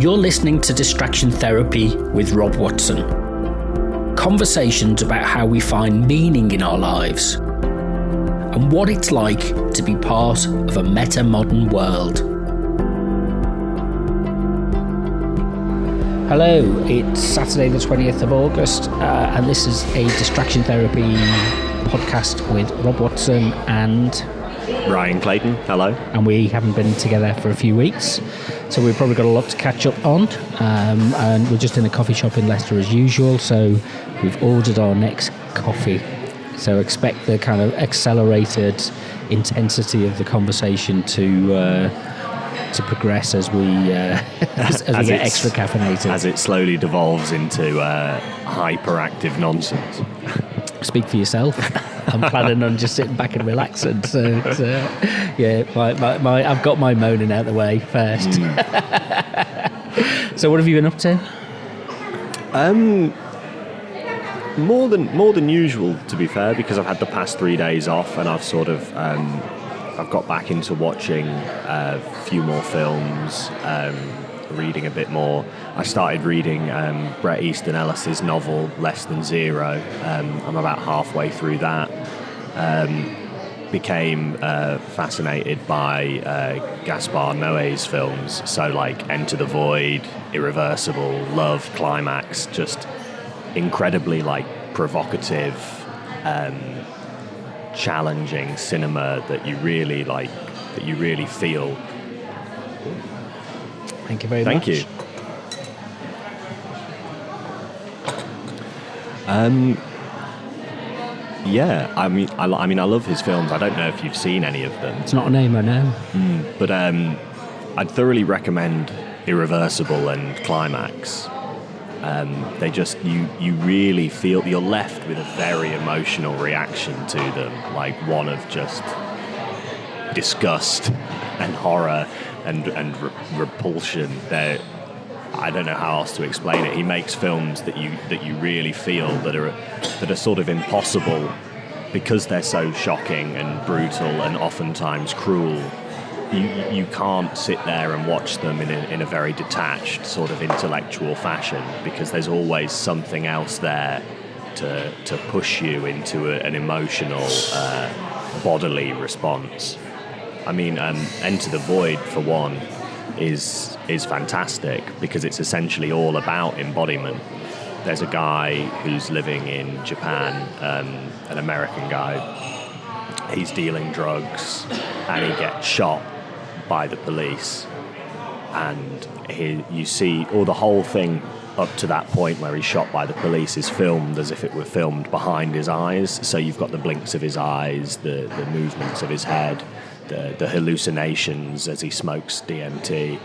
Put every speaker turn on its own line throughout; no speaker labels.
You're listening to Distraction Therapy with Rob Watson. Conversations about how we find meaning in our lives and what it's like to be part of a meta-modern world. Hello, it's Saturday the 20th of August and this is a Distraction Therapy podcast with Rob Watson and
Ryan Clayton. Hello.
And we haven't been together for a few weeks, so we've probably got a lot to catch up on, and we're just in a coffee shop in Leicester as usual, so we've ordered our next coffee, so expect the kind of accelerated intensity of the conversation to progress as we as we get extra caffeinated,
as it slowly devolves into hyperactive nonsense.
Speak for yourself. I'm planning on just sitting back and relaxing. So yeah, I've got my moaning out the way first. So what have you been up to?
More than usual, to be fair, because I've had the past 3 days off, and I've sort of I've got back into watching a few more films, reading a bit more. I started reading Bret Easton Ellis's novel Less Than Zero. I'm about halfway through that. Became fascinated by Gaspar Noé's films, so like Enter the Void, Irreversible, Love, Climax, just incredibly like provocative, challenging cinema that you really like, that you really feel.
Thank you very much.
Thank you. Yeah, I mean, I love his films. I don't know if you've seen any of them.
It's not a name I know.
But I'd thoroughly recommend Irreversible and Climax. They just, you really feel, you're left with a very emotional reaction to them, like one of just disgust and horror and repulsion. I don't know how else to explain it. He makes films that you really feel that are sort of impossible because they're so shocking and brutal and oftentimes cruel. You can't sit there and watch them in a very detached sort of intellectual fashion, because there's always something else there to push you into an emotional, bodily response. I mean, Enter the Void, for one, is fantastic because it's essentially all about embodiment. There's a guy who's living in Japan, an American guy. He's dealing drugs and he gets shot by the police. And you see, or the whole thing up to that point where he's shot by the police is filmed as if it were filmed behind his eyes. So you've got the blinks of his eyes, the movements of his head, the hallucinations as he smokes DMT,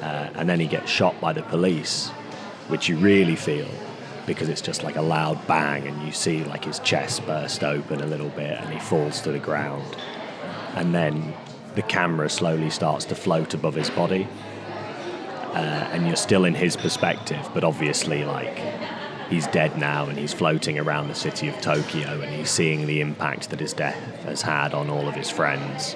and then he gets shot by the police, which you really feel because it's just like a loud bang and you see like his chest burst open a little bit and he falls to the ground, and then the camera slowly starts to float above his body, and you're still in his perspective, but obviously like he's dead now and he's floating around the city of Tokyo and he's seeing the impact that his death has had on all of his friends.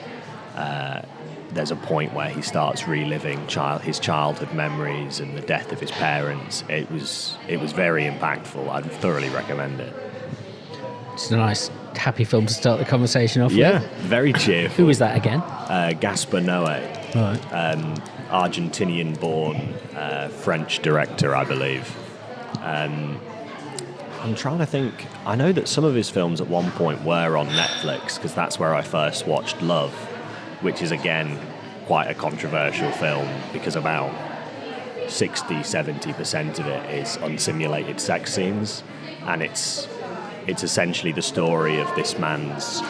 There's a point where he starts reliving his childhood memories and the death of his parents. It was very impactful. I'd thoroughly recommend it.
It's a nice, happy film to start the conversation off with.
Yeah, very cheerful.
Who was that again?
Gaspar Noé.
Right.
Argentinian-born French director, I believe. I'm trying to think. I know that some of his films at one point were on Netflix, because that's where I first watched Love, which is, again, quite a controversial film because about 60-70% of it is unsimulated sex scenes, and it's essentially the story of this man's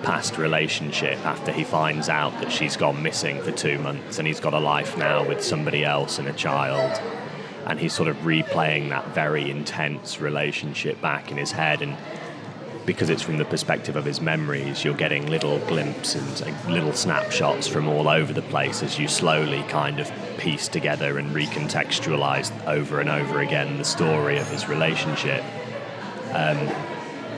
past relationship after he finds out that she's gone missing for 2 months and he's got a life now with somebody else and a child, and he's sort of replaying that very intense relationship back in his head. And because it's from the perspective of his memories, you're getting little glimpses, like little snapshots from all over the place as you slowly kind of piece together and recontextualize over and over again the story of his relationship.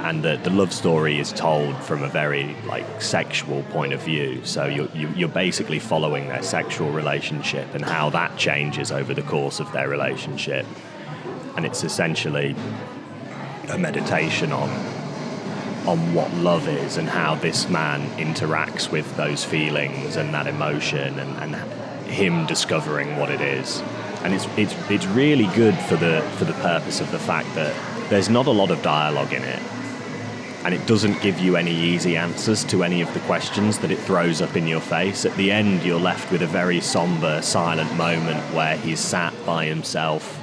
and the love story is told from a very like sexual point of view. So you're basically following their sexual relationship and how that changes over the course of their relationship, and it's essentially a meditation on what love is and how this man interacts with those feelings and that emotion, and him discovering what it is. And it's really good for the purpose of the fact that there's not a lot of dialogue in it, and it doesn't give you any easy answers to any of the questions that it throws up in your face. At the end, you're left with a very somber, silent moment where he's sat by himself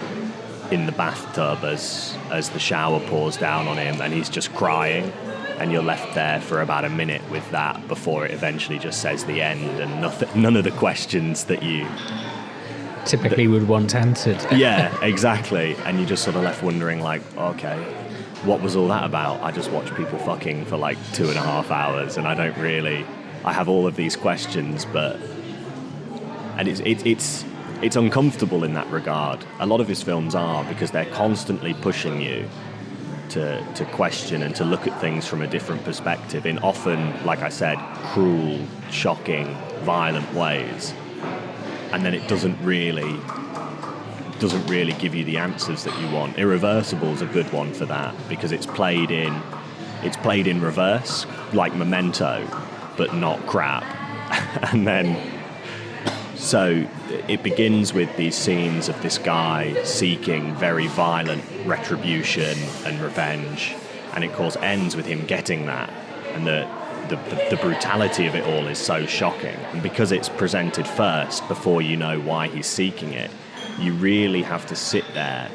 in the bathtub as the shower pours down on him, and he's just crying, and you're left there for about a minute with that before it eventually just says the end, and none of the questions that you
typically would want answered.
Yeah, exactly. And you're just sort of left wondering, like, okay, what was all that about? I just watched people fucking for like 2.5 hours, and I have all of these questions, and it's uncomfortable in that regard. A lot of his films are, because they're constantly pushing you to question and to look at things from a different perspective in often, like I said, cruel, shocking, violent ways. And then it doesn't really give you the answers that you want. Irreversible's a good one for that, because it's played in reverse, like Memento, but not crap. And then so it begins with these scenes of this guy seeking very violent retribution and revenge, and it of course ends with him getting that, and the brutality of it all is so shocking. And because it's presented first before you know why he's seeking it, you really have to sit there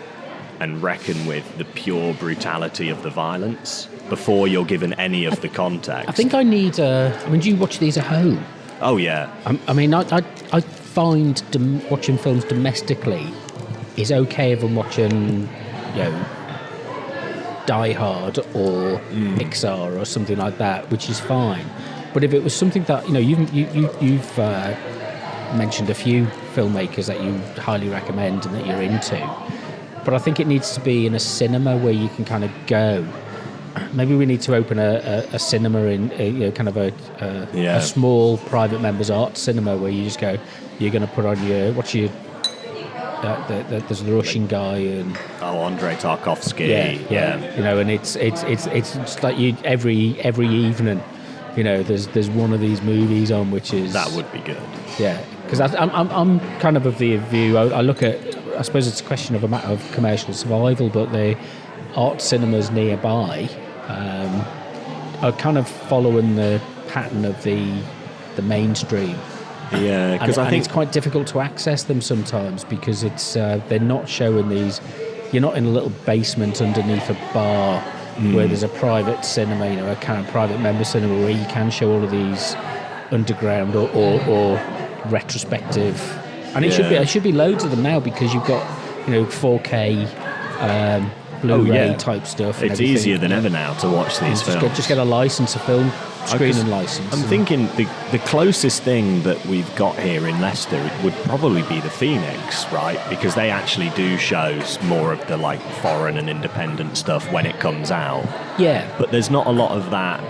and reckon with the pure brutality of the violence before you're given any of the context.
I think I need do you watch these at home?
Oh yeah.
I find watching films domestically is okay if I'm watching, Die Hard or Pixar or something like that, which is fine. But if it was something that you've mentioned a few filmmakers that you highly recommend and that you're into, but I think it needs to be in a cinema where you can kind of go. Maybe we need to open a cinema in kind of a small private members art cinema where you just go. You're going to put on there's the Russian guy and
Andrei Tarkovsky.
Yeah. And it's just like you every evening. There's one of these movies on, which is
that would be good.
Yeah, because I'm kind of the view. I look at. I suppose it's a question of a matter of commercial survival, but the art cinemas nearby are kind of following the pattern of the mainstream.
Yeah, because I think
it's quite difficult to access them sometimes, because it's they're not showing these. You're not in a little basement underneath a bar where there's a private cinema, a kind of private member cinema where you can show all of these underground or retrospective. And it should be loads of them now, because you've got 4K Blu-ray type stuff.
It's easier than ever now to watch these films.
Just get a license, a film screening license.
I'm thinking the closest thing that we've got here in Leicester would probably be the Phoenix, right? Because they actually do show more of the like foreign and independent stuff when it comes out.
Yeah.
But there's not a lot of that,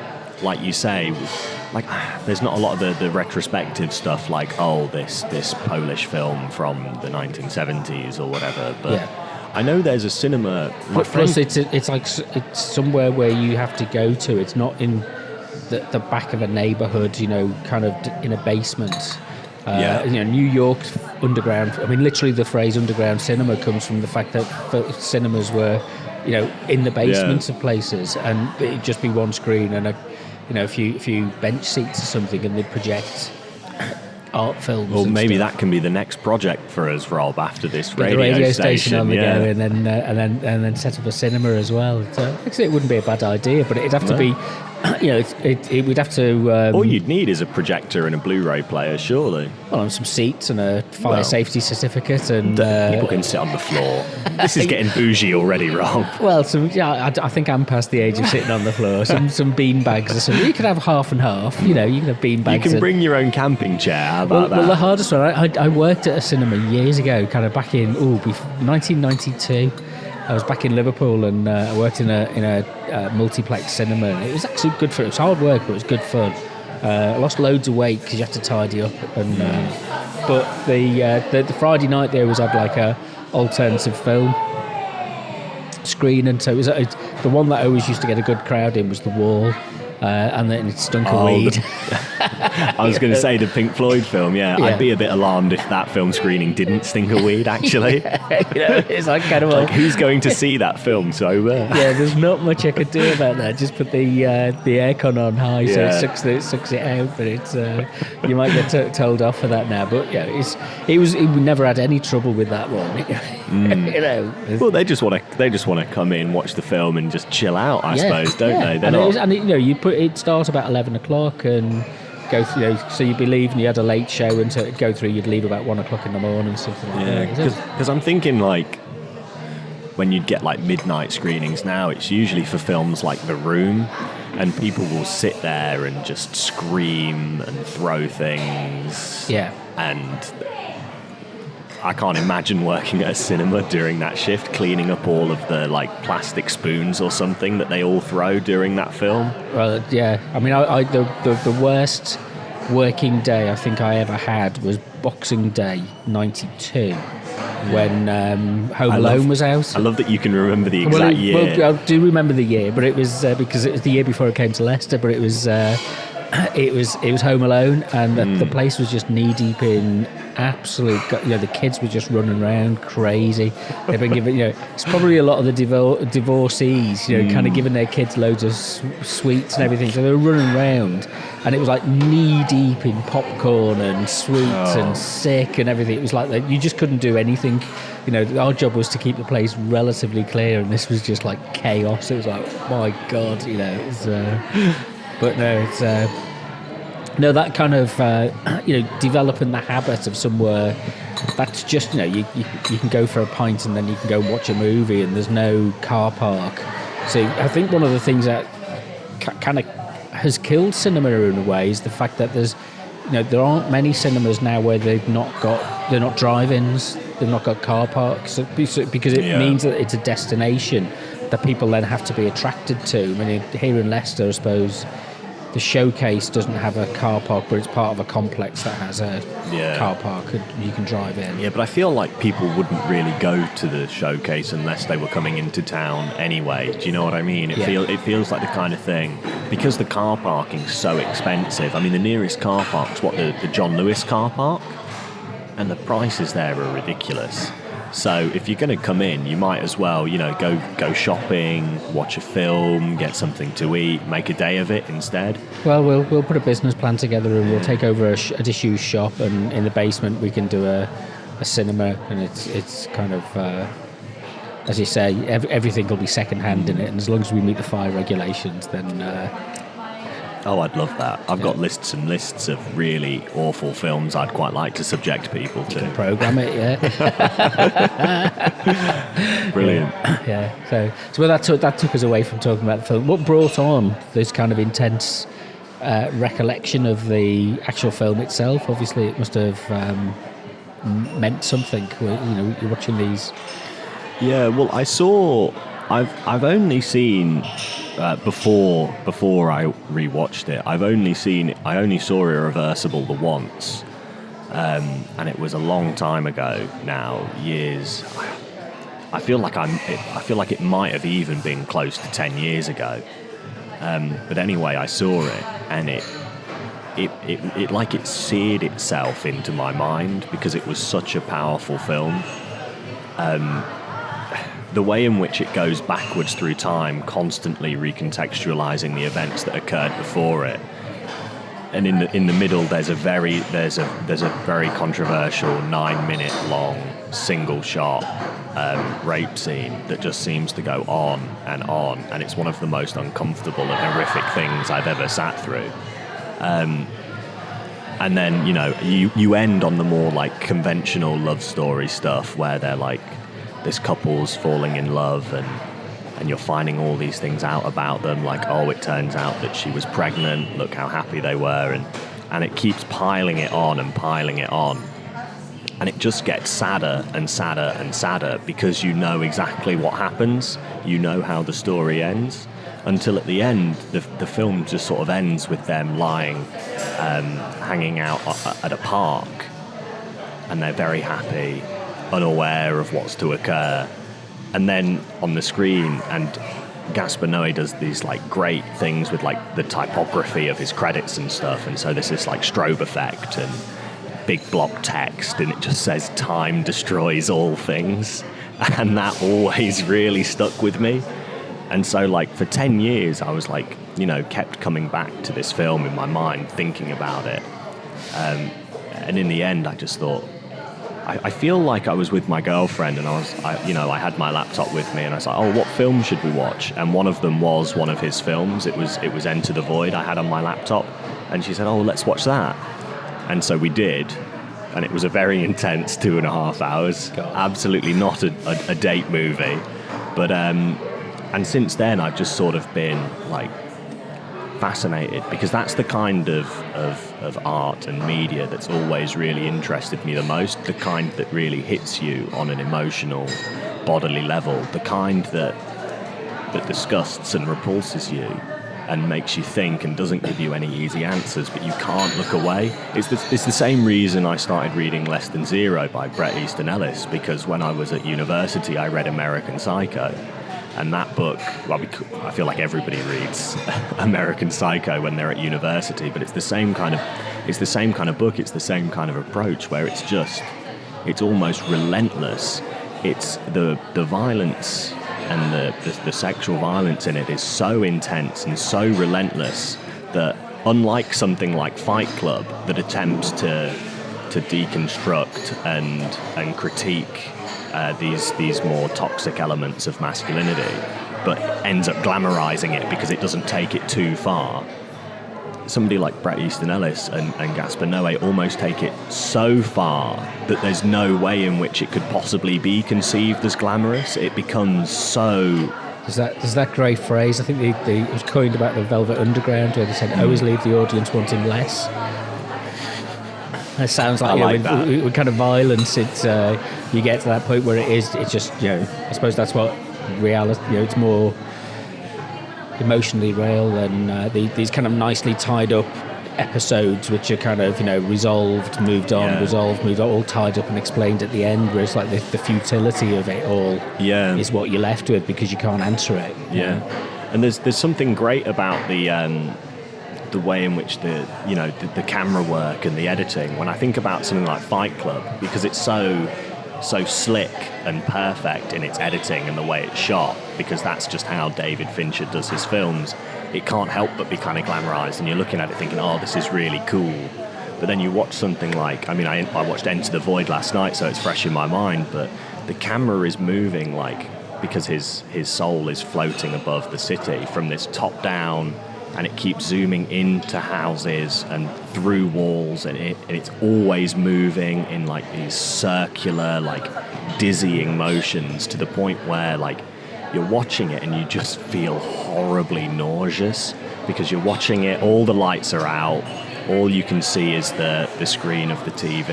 like you say, like there's not a lot of the retrospective stuff, like this Polish film from the 1970s or whatever. But I know there's a cinema.
Plus, it's somewhere where you have to go to. It's not in the back of a neighbourhood, kind of in a basement. New York underground. I mean, literally, the phrase "underground cinema" comes from the fact that cinemas were, in the basements of places, and it'd just be one screen and a few bench seats or something, and they'd project art films.
Well, maybe
stuff.
That can be the next project for us, Rob, after this
the radio station on the go, and then set up a cinema as well. So actually, it wouldn't be a bad idea, but it'd have to be. We'd have to.
All you'd need is a projector and a Blu-ray player, surely.
Well, and some seats and a fire safety certificate, and
people can sit on the floor. This is getting bougie already, Rob.
Well, I think I'm past the age of sitting on the floor. Some bean bags or something. You could have half and half. You can have bean bags.
You can bring your own camping chair. How about that?
Well, the hardest one. I worked at a cinema years ago, kind of back in 1992. I was back in Liverpool and I worked in a multiplex cinema, and it was actually good fun. It was hard work, but it was good fun. I lost loads of weight because you had to tidy up, and but the Friday night there was had like a alternative film screen, and so it was the one that I always used to get a good crowd in was The Wall. And then it stunk of weed.
I was going to say the Pink Floyd film, yeah. I'd be a bit alarmed if that film screening didn't stink of weed, actually.
It's like kind of
like, who's going to see that film sober?
Yeah, there's not much I could do about that. Just put the aircon on high, so it sucks it out. But it's you might get told off for that now. But yeah, we never had any trouble with that one.
Well, they just want to come in, watch the film, and just chill out. I suppose, don't they? It starts about 11 o'clock and go through. So you'd be leaving. You had a late show, and to go through, you'd leave about 1 o'clock in the morning, something like that. Because I'm thinking like when you'd get like midnight screenings now, it's usually for films like The Room, and people will sit there and just scream and throw things.
Yeah,
and I can't imagine working at a cinema during that shift, cleaning up all of the like plastic spoons or something that they all throw during that film.
Well, yeah. I mean, the worst working day I think I ever had was Boxing Day '92, when Home Alone was out.
I love that you can remember the exact year.
Well, I do remember the year, but it was because it was the year before I came to Leicester. But it was Home Alone, and the place was just knee deep in absolute. The kids were just running around crazy. They've been given, it's probably a lot of the divorcees, kind of giving their kids loads of sweets and everything. So they were running around, and it was like knee deep in popcorn and sweets and sick and everything. It was like you just couldn't do anything. Our job was to keep the place relatively clear, and this was just like chaos. It was like, my God, But no, it's that kind of developing the habit of somewhere that's just you can go for a pint and then you can go watch a movie and there's no car park. So I think one of the things that kind of has killed cinema in a way is the fact that there aren't many cinemas now where they're not drive-ins, they've not got car parks, because it means that it's a destination that people then have to be attracted to. I mean, here in Leicester, I suppose the Showcase doesn't have a car park, but it's part of a complex that has a car park and you can drive in. Yeah,
but I feel like people wouldn't really go to the Showcase unless they were coming into town anyway. Do you know what I mean? It feels like the kind of thing, because the car parking's so expensive. I mean, the nearest car park's the John Lewis car park, and the prices there are ridiculous. So if you're going to come in, you might as well, go shopping, watch a film, get something to eat, make a day of it instead.
Well, we'll put a business plan together and we'll take over a disused shop, and in the basement we can do a cinema, and it's kind of, as you say, everything will be second hand in it, and as long as we meet the fire regulations, then...
Oh, I'd love that. I've got lists and lists of really awful films I'd quite like to subject people to.
You can program it, yeah.
Brilliant.
Yeah. So that took us away from talking about the film. What brought on this kind of intense recollection of the actual film itself? Obviously, it must have meant something. You're watching these. Yeah.
Well, I've only seen. Before I rewatched it, I only saw Irreversible the once, and it was a long time ago now, years. I feel like it might have even been close to 10 years ago. But anyway, I saw it, and it seared itself into my mind because it was such a powerful film. The way in which it goes backwards through time, constantly recontextualizing the events that occurred before it, and in the middle there's a very controversial 9-minute long single shot rape scene that just seems to go on, and it's one of the most uncomfortable and horrific things I've ever sat through. And then you end on the more like conventional love story stuff where they're like, this couple's falling in love and you're finding all these things out about them, like, oh, it turns out that she was pregnant, look how happy they were, and it keeps piling it on and piling it on. And it just gets sadder and sadder and sadder because you know exactly what happens, you know how the story ends, until at the end, the film just sort of ends with them lying, hanging out at a park, and they're very happy, unaware of what's to occur. And then on the screen, and Gaspar Noé does these like great things with like the typography of his credits and stuff, and so there's this like strobe effect and big block text, and it just says time destroys all things, and that always really stuck with me. And so like for 10 years I was like, you know, kept coming back to this film in my mind, thinking about it, and in the end I just thought, I feel like I was with my girlfriend, and I had my laptop with me, and I was like, oh, what film should we watch? And one of them was one of his films. It was Enter the Void I had on my laptop, and she said, oh, let's watch that. And so we did, and it was a very intense 2.5 hours. God. Absolutely not a date movie, but and since then I've just sort of been like fascinated, because that's the kind of art and media that's always really interested me the most, the kind that really hits you on an emotional, bodily level, the kind that disgusts and repulses you and makes you think and doesn't give you any easy answers, but you can't look away. It's the same reason I started reading Less Than Zero by Bret Easton Ellis, because when I was at university I read American Psycho. And that book, well, I feel like everybody reads American Psycho when they're at university, but it's the same kind of book, it's the same kind of approach, where it's almost relentless. It's the violence and the sexual violence in it is so intense and so relentless that, unlike something like Fight Club that attempts to deconstruct and critique these more toxic elements of masculinity, but ends up glamorizing it because it doesn't take it too far. Somebody like Bret Easton Ellis and Gaspar Noé almost take it so far that there's no way in which it could possibly be conceived as glamorous. It becomes so...
There's that great phrase, I think it was coined about the Velvet Underground, where they said, always leave the audience wanting less. It sounds like, with kind of violence, it's you get to that point where it's just, I suppose that's what reality, it's more emotionally real than these kind of nicely tied up episodes which are kind of, resolved, moved on, all tied up and explained at the end, where it's like the futility of it all is what you're left with because you can't answer it.
Yeah. And there's something great about the way in which the camera work and the editing, when I think about something like Fight Club, because it's so slick and perfect in its editing and the way it's shot, because that's just how David Fincher does his films, it can't help but be kind of glamorized, and you're looking at it thinking, oh, this is really cool. But then you watch something like, I watched Enter the Void last night, so it's fresh in my mind, but the camera is moving like, because his soul is floating above the city from this top down, and it keeps zooming into houses and through walls, and it's always moving in like these circular, like dizzying motions, to the point where like you're watching it and you just feel horribly nauseous, because you're watching it, all the lights are out, all you can see is the screen of the TV,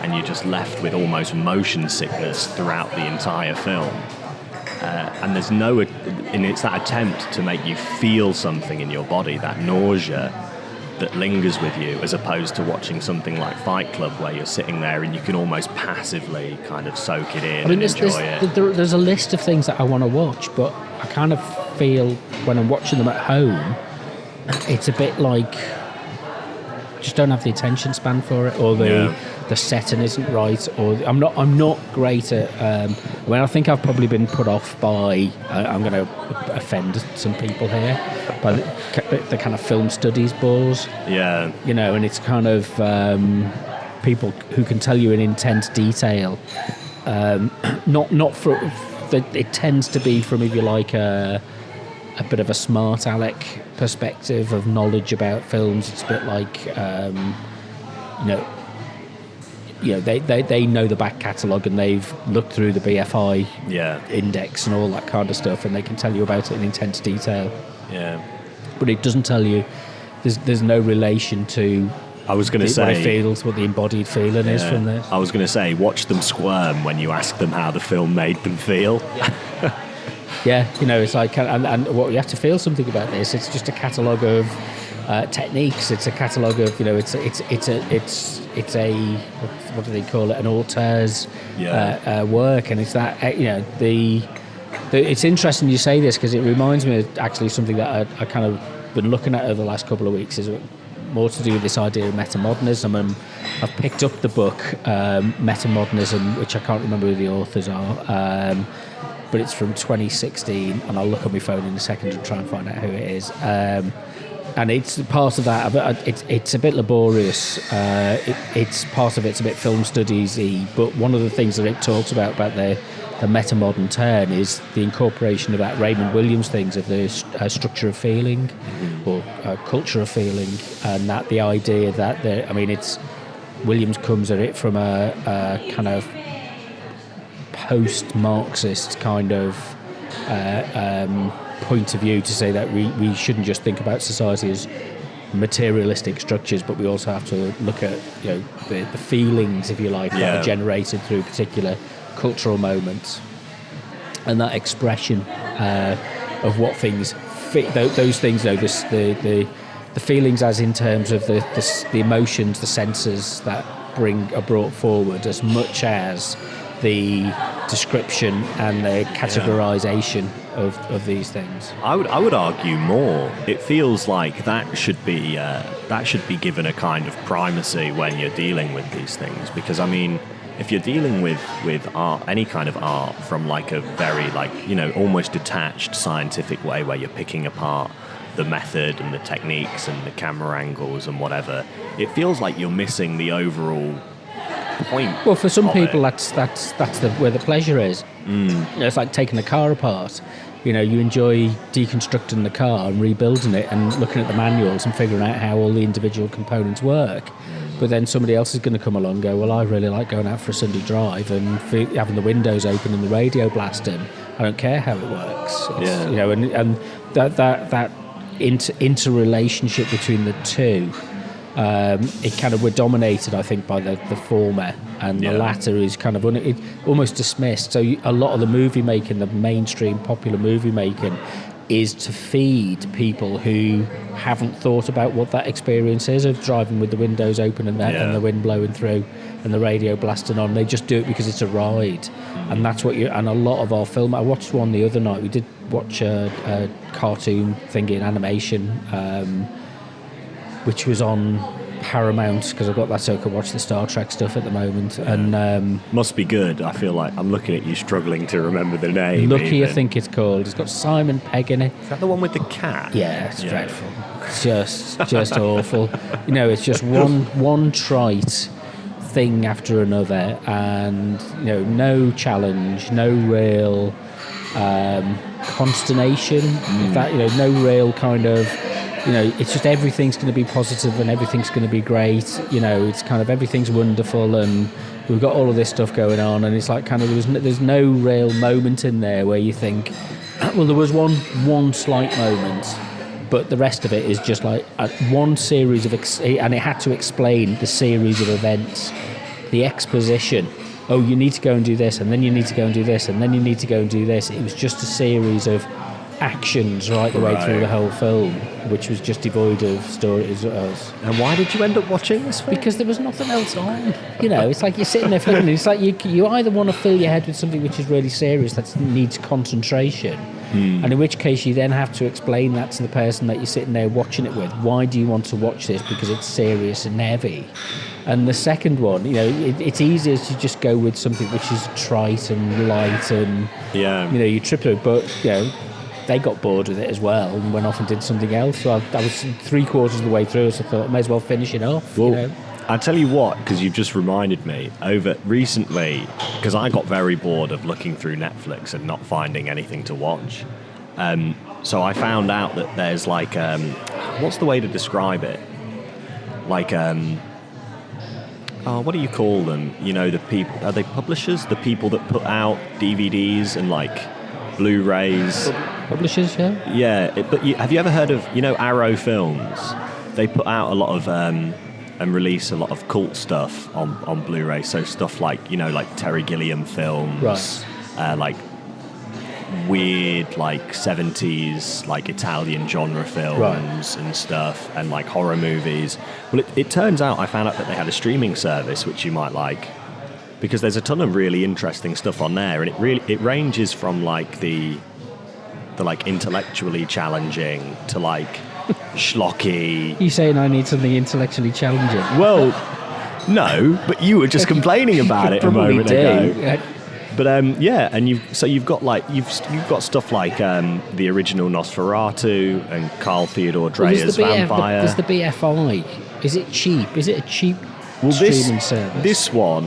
and you're just left with almost motion sickness throughout the entire film. And it's that attempt to make you feel something in your body, that nausea that lingers with you, as opposed to watching something like Fight Club, where you're sitting there and you can almost passively kind of soak it in and enjoy it.
There's a list of things that I want to watch, but I kind of feel when I'm watching them at home, it's a bit like just don't have the attention span for it, or the setting isn't right, or I'm not great at. I think I've probably been put off by. I'm going to offend some people here, by the kind of film studies bores.
Yeah.
And it's kind of people who can tell you in intense detail. Not for. It tends to be from, if you like, a bit of a smart aleck perspective of knowledge about films. It's a bit like, they know the back catalogue and they've looked through the BFI index and all that kind of stuff, and they can tell you about it in intense detail.
Yeah.
But it doesn't tell you, there's no relation to
I was going to
what it
say,
feels, what the embodied feeling is from this.
I was going to say, watch them squirm when you ask them how the film made them feel.
Yeah, it's like, and what you have to feel something about this. It's just a catalogue of techniques. It's a catalogue of, it's a what do they call it? An auteur's work, and it's that it's interesting you say this, because it reminds me of actually something that I kind of been looking at over the last couple of weeks, is more to do with this idea of metamodernism. And I've picked up the book Metamodernism, which I can't remember who the authors are, but it's from 2016, and I'll look on my phone in a second and try and find out who it is. And it's part of that. It's a bit laborious. It's part of it's a bit film studies-y. But one of the things that it talks about the metamodern turn is the incorporation of that Raymond Williams things of the structure of feeling, or culture of feeling, and that the idea that it's Williams comes at it from a kind of post-Marxist kind of point of view, to say that we shouldn't just think about society as materialistic structures, but we also have to look at the feelings, if you like, that are generated through particular cultural moments, and that expression of what things those things, the feelings, as in terms of the emotions, the senses that are brought forward, as much as the description and the categorization of these things.
I would argue more. It feels like that should be given a kind of primacy when you're dealing with these things, because if you're dealing with art, any kind of art, from like a very almost detached scientific way, where you're picking apart the method and the techniques and the camera angles and whatever, it feels like you're missing the overall point.
Well, for some people, that's where the pleasure is. It's like taking a car apart. You enjoy deconstructing the car and rebuilding it and looking at the manuals and figuring out how all the individual components work. But then somebody else is going to come along and go, well, I really like going out for a Sunday drive and having the windows open and the radio blasting. I don't care how it works. And that interrelationship between the two, we're dominated, I think, by the former, and the latter is kind of almost dismissed. So a lot of the movie making, the mainstream popular movie making, is to feed people who haven't thought about what that experience is of driving with the windows open and the wind blowing through and the radio blasting on. They just do it because it's a ride, and that's what and a lot of our film. I watched one the other night. We did watch a cartoon thing in animation, which was on Paramount, because I've got that so I can watch the Star Trek stuff at the moment. And
must be good. I feel like I'm looking at you struggling to remember the name.
Lucky, I think it's called. It's got Simon Pegg in it.
Is that the one with the cat?
Yeah, it's dreadful. It's just awful. It's just one trite thing after another, and no challenge, no real consternation. No real kind of. It's just everything's going to be positive and everything's going to be great. It's kind of everything's wonderful and we've got all of this stuff going on, and it's like kind of there's no real moment in there where you think, well, there was one slight moment, but the rest of it is just like one series of and it had to explain the series of events, the exposition. Oh, you need to go and do this, and then you need to go and do this, and then you need to go and do this. It was just a series of actions right the way through the whole film, which was just devoid of stories.
And why did you end up watching this film?
Because there was nothing else on. It's like you're sitting there filming. It's like you either want to fill your head with something which is really serious that needs concentration, and in which case you then have to explain that to the person that you're sitting there watching it with. Why do you want to watch this? Because it's serious and heavy. And the second one, it's easier to just go with something which is trite and light and you trip through. But they got bored with it as well and went off and did something else. So I was 3/4 of the way through, so I thought I may as well finish it off.
Well, I'll tell you what, because you've just reminded me, over recently, because I got very bored of looking through Netflix and not finding anything to watch. So I found out that there's like, what's the way to describe it? Like, what do you call them? The people, are they publishers? The people that put out DVDs and like Blu-rays.
Publishers, yeah.
Yeah, but have you ever heard of Arrow Films? They put out a lot of and release a lot of cult stuff on Blu-ray. So stuff like, like Terry Gilliam films,
Right.
like weird, like 70s, like Italian genre films and stuff, and like horror movies. Well, it turns out I found out that they had a streaming service which you might like, because there's a ton of really interesting stuff on there, and it ranges from like the like intellectually challenging to like schlocky.
You saying I need something intellectually challenging?
Well, no, but you were just complaining about it a moment ago. But and you've got like you've got stuff like the original Nosferatu and Carl Theodor Dreyer's Vampire.
There's the BFI. Is it cheap? Is it a cheap streaming service?
This one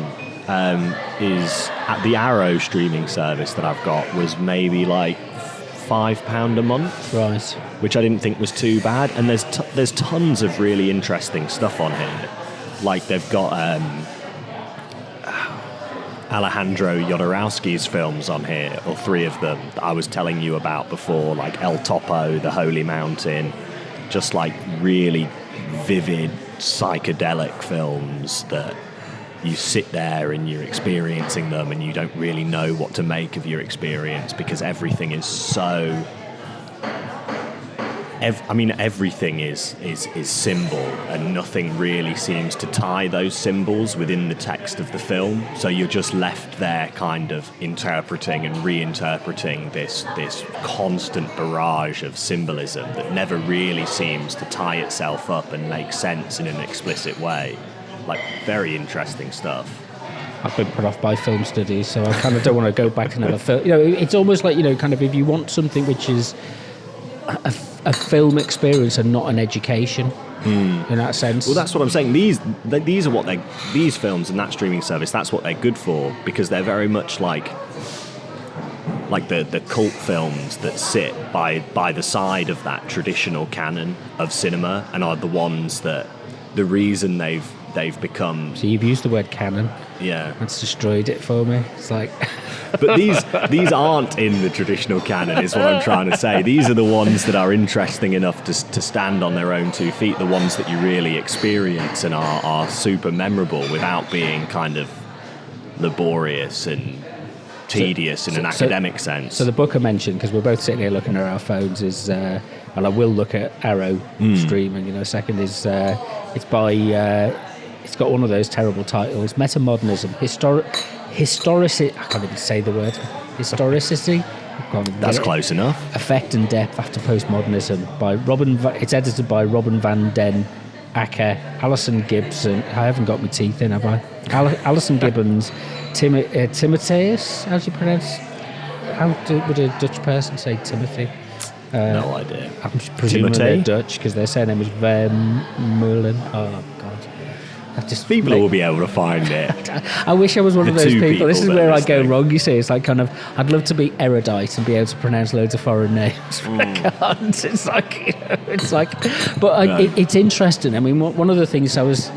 is at the Arrow streaming service that I've got was maybe like £5 a month,
right?
Which I didn't think was too bad. And there's tons of really interesting stuff on here. Like they've got Alejandro Jodorowsky's films on here, or 3 of them that I was telling you about before, like El Topo, The Holy Mountain, just like really vivid psychedelic films that you sit there and you're experiencing them and you don't really know what to make of your experience, because everything is so... everything is symbol, and nothing really seems to tie those symbols within the text of the film. So you're just left there kind of interpreting and reinterpreting this constant barrage of symbolism that never really seems to tie itself up and make sense in an explicit way. Like, very interesting stuff.
I've been put off by film studies, so I kind of don't want to go back to another film. It's almost like, kind of if you want something which is a film experience and not an education, in that sense.
Well, that's what I'm saying. These are what these films and that streaming service, that's what they're good for, because they're very much like the cult films that sit by the side of that traditional canon of cinema, and are the ones that the reason they've become...
So you've used the word canon.
Yeah.
That's destroyed it for me. It's like...
But these aren't in the traditional canon, is what I'm trying to say. These are the ones that are interesting enough to stand on their own 2 feet, the ones that you really experience and are super memorable without being kind of laborious and tedious in an academic sense.
So the book I mentioned, because we're both sitting here looking at our phones, is... and I will look at Arrow streaming in a second, is it's by... it's got one of those terrible titles, Metamodernism, Historicity, I can't even say the word, Historicity.
That's close enough.
Effect and Depth After Postmodernism by it's edited by Robin van den Acker, Alison Gibson, I haven't got my teeth in, have I? Alison Gibbons, Timotheus, how do you pronounce, would a Dutch person say Timothy?
No idea.
I'm presuming they're Dutch, because their surname is Vermeulen. Oh, God.
People will be able to find it.
I wish I was one of those people. This is where I go wrong, you see. It's like kind of, I'd love to be erudite and be able to pronounce loads of foreign names. I can't. It's like, but it's interesting. I mean, one of the things I was,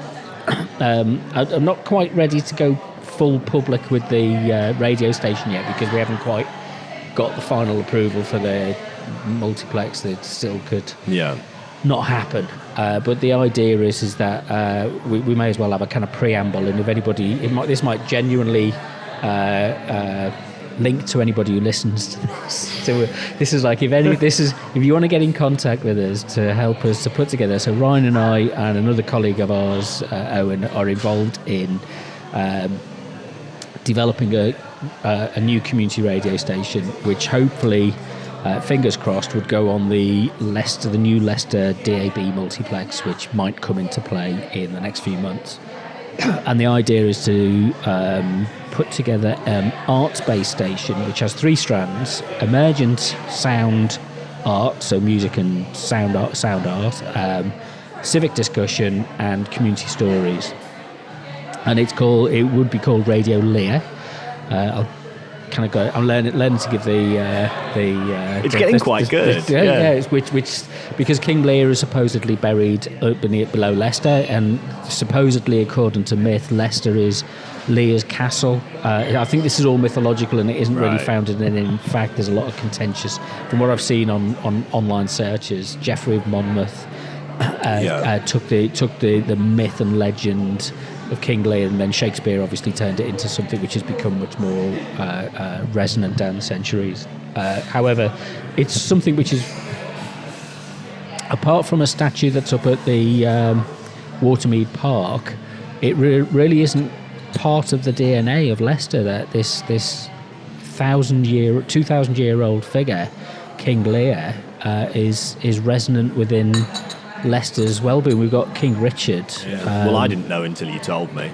I'm not quite ready to go full public with the radio station yet, because we haven't quite got the final approval for the multiplex. That still could not happen. But the idea is that we may as well have a kind of preamble, and if anybody, this might genuinely link to anybody who listens to this. So this is like, if you want to get in contact with us to help us to put together. So Ryan and I and another colleague of ours, Owen, are involved in developing a new community radio station, which hopefully, fingers crossed, would go on the new Leicester DAB multiplex, which might come into play in the next few months. And the idea is to put together an arts-based station which has 3 strands: emergent sound art, so music and sound art, civic discussion, and community stories. And it would be called Radio Lear. I'll kind of go. I'm learning to give the.
It's getting quite good.
Yeah. Which because King Lear is supposedly buried below Leicester, and supposedly, according to myth, Leicester is Lear's castle. I think this is all mythological, and it isn't really founded in fact. There's a lot of contentious. From what I've seen on online searches, Geoffrey of Monmouth took the myth and legend of King Lear, and then Shakespeare obviously turned it into something which has become much more resonant down the centuries. However, it's something which is, apart from a statue that's up at the Watermead Park, it really isn't part of the DNA of Leicester. That this 2,000-year-old figure, King Lear, is resonant within Leicester's well-being. We've got King Richard.
Well, I didn't know until you told me.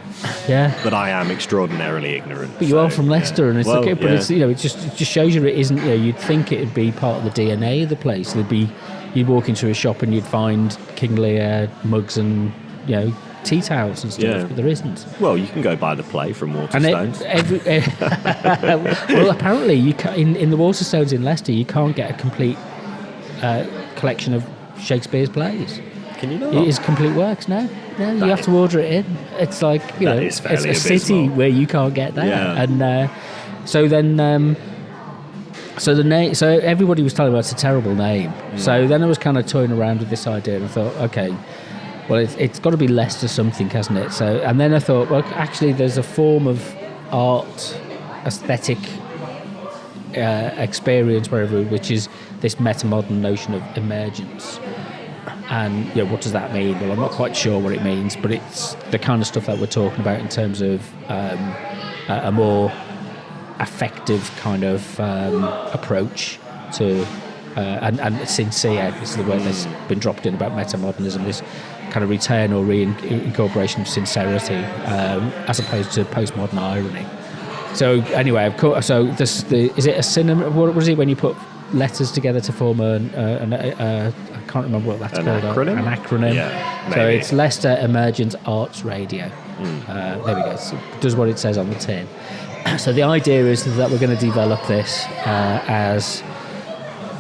Yeah,
but I am extraordinarily ignorant.
But you are from Leicester, and it's
well,
okay. But it's, it just shows you it isn't. You'd think it'd be part of the DNA of the place. You'd walk into a shop and you'd find King Lear mugs and tea towels and stuff, but there isn't.
Well, you can go buy the play from Waterstones.
Well, apparently you in the Waterstones in Leicester, you can't get a complete collection of Shakespeare's plays.
Can you not?
His complete works, no, you have to order it in. It's like it's a city where you can't get that. And so the name. So everybody was telling me it's a terrible name. So then I was kind of toying around with this idea and thought, okay, well, it's got to be Leicester something, hasn't it? So, and then I thought, well, actually, there's a form of art, aesthetic experience wherever, which is this metamodern notion of emergence. And what does that mean? Well, I'm not quite sure what it means, but it's the kind of stuff that we're talking about in terms of a more effective kind of approach to and sincere. This is the word that's been dropped in about metamodernism. This kind of return or reincorporation of sincerity, as opposed to postmodern irony. So anyway, of course. So is it a synonym? What is it when you put letters together to form I can't remember what that's called.
Acronym?
An acronym.
Yeah,
so it's Leicester Emergent Arts Radio. There we go. So it does what it says on the tin. So the idea is that we're going to develop this as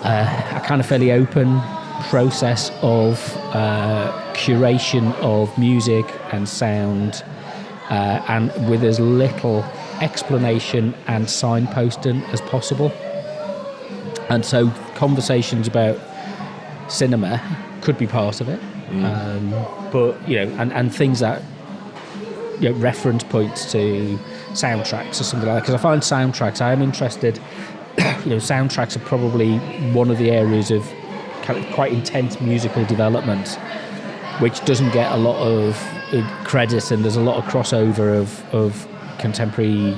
a kind of fairly open process of curation of music and sound, and with as little explanation and signposting as possible. And so conversations about cinema could be part of it, but and things that reference points to soundtracks or something like that. Because I find soundtracks, I am interested. Soundtracks are probably one of the areas of kind of quite intense musical development, which doesn't get a lot of credit, and there's a lot of crossover of contemporary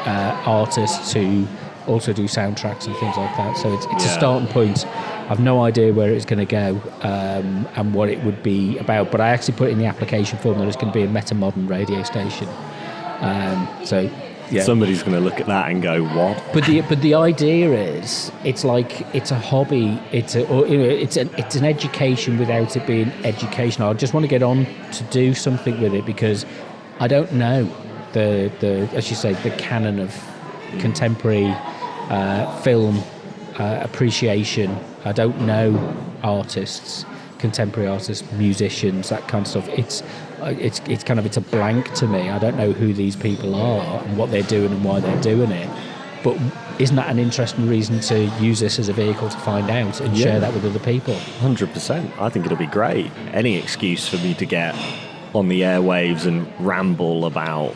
artists who also do soundtracks and things like that. So it's a starting point. I've no idea where it's going to go and what it would be about, but I actually put it in the application form that it's going to be a metamodern radio station.
Somebody's going to look at that and go, what?
But the idea is, it's like it's a hobby. It's an education without it being educational. I just want to get on to do something with it because I don't know the as you say, the canon of contemporary film appreciation. I don't know artists, contemporary artists, musicians, that kind of stuff. It's a blank to me. I don't know who these people are and what they're doing and why they're doing it. But isn't that an interesting reason to use this as a vehicle to find out and share that with other people?
100%. I think it'll be great. Any excuse for me to get on the airwaves and ramble about,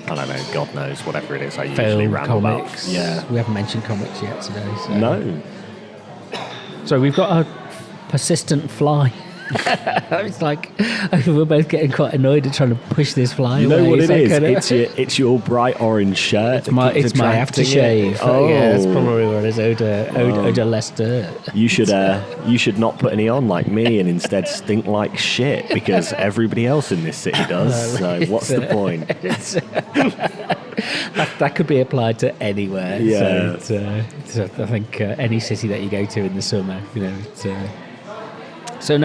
I don't know, God knows, whatever it is I usually ramble
comics.
about. Yeah.
We haven't mentioned comics yet today. So.
No.
So we've got a persistent fly. It's like we're both getting quite annoyed at trying to push this fly away.
You know what it is? It's your bright orange shirt.
It's my aftershave.
Oh,
yeah, that's probably what it is. Odor Leicester.
You should not put any on like me and instead stink like shit because everybody else in this city does. So what's the point?
That could be applied to anywhere.
Yeah.
So I think any city that you go to in the summer, So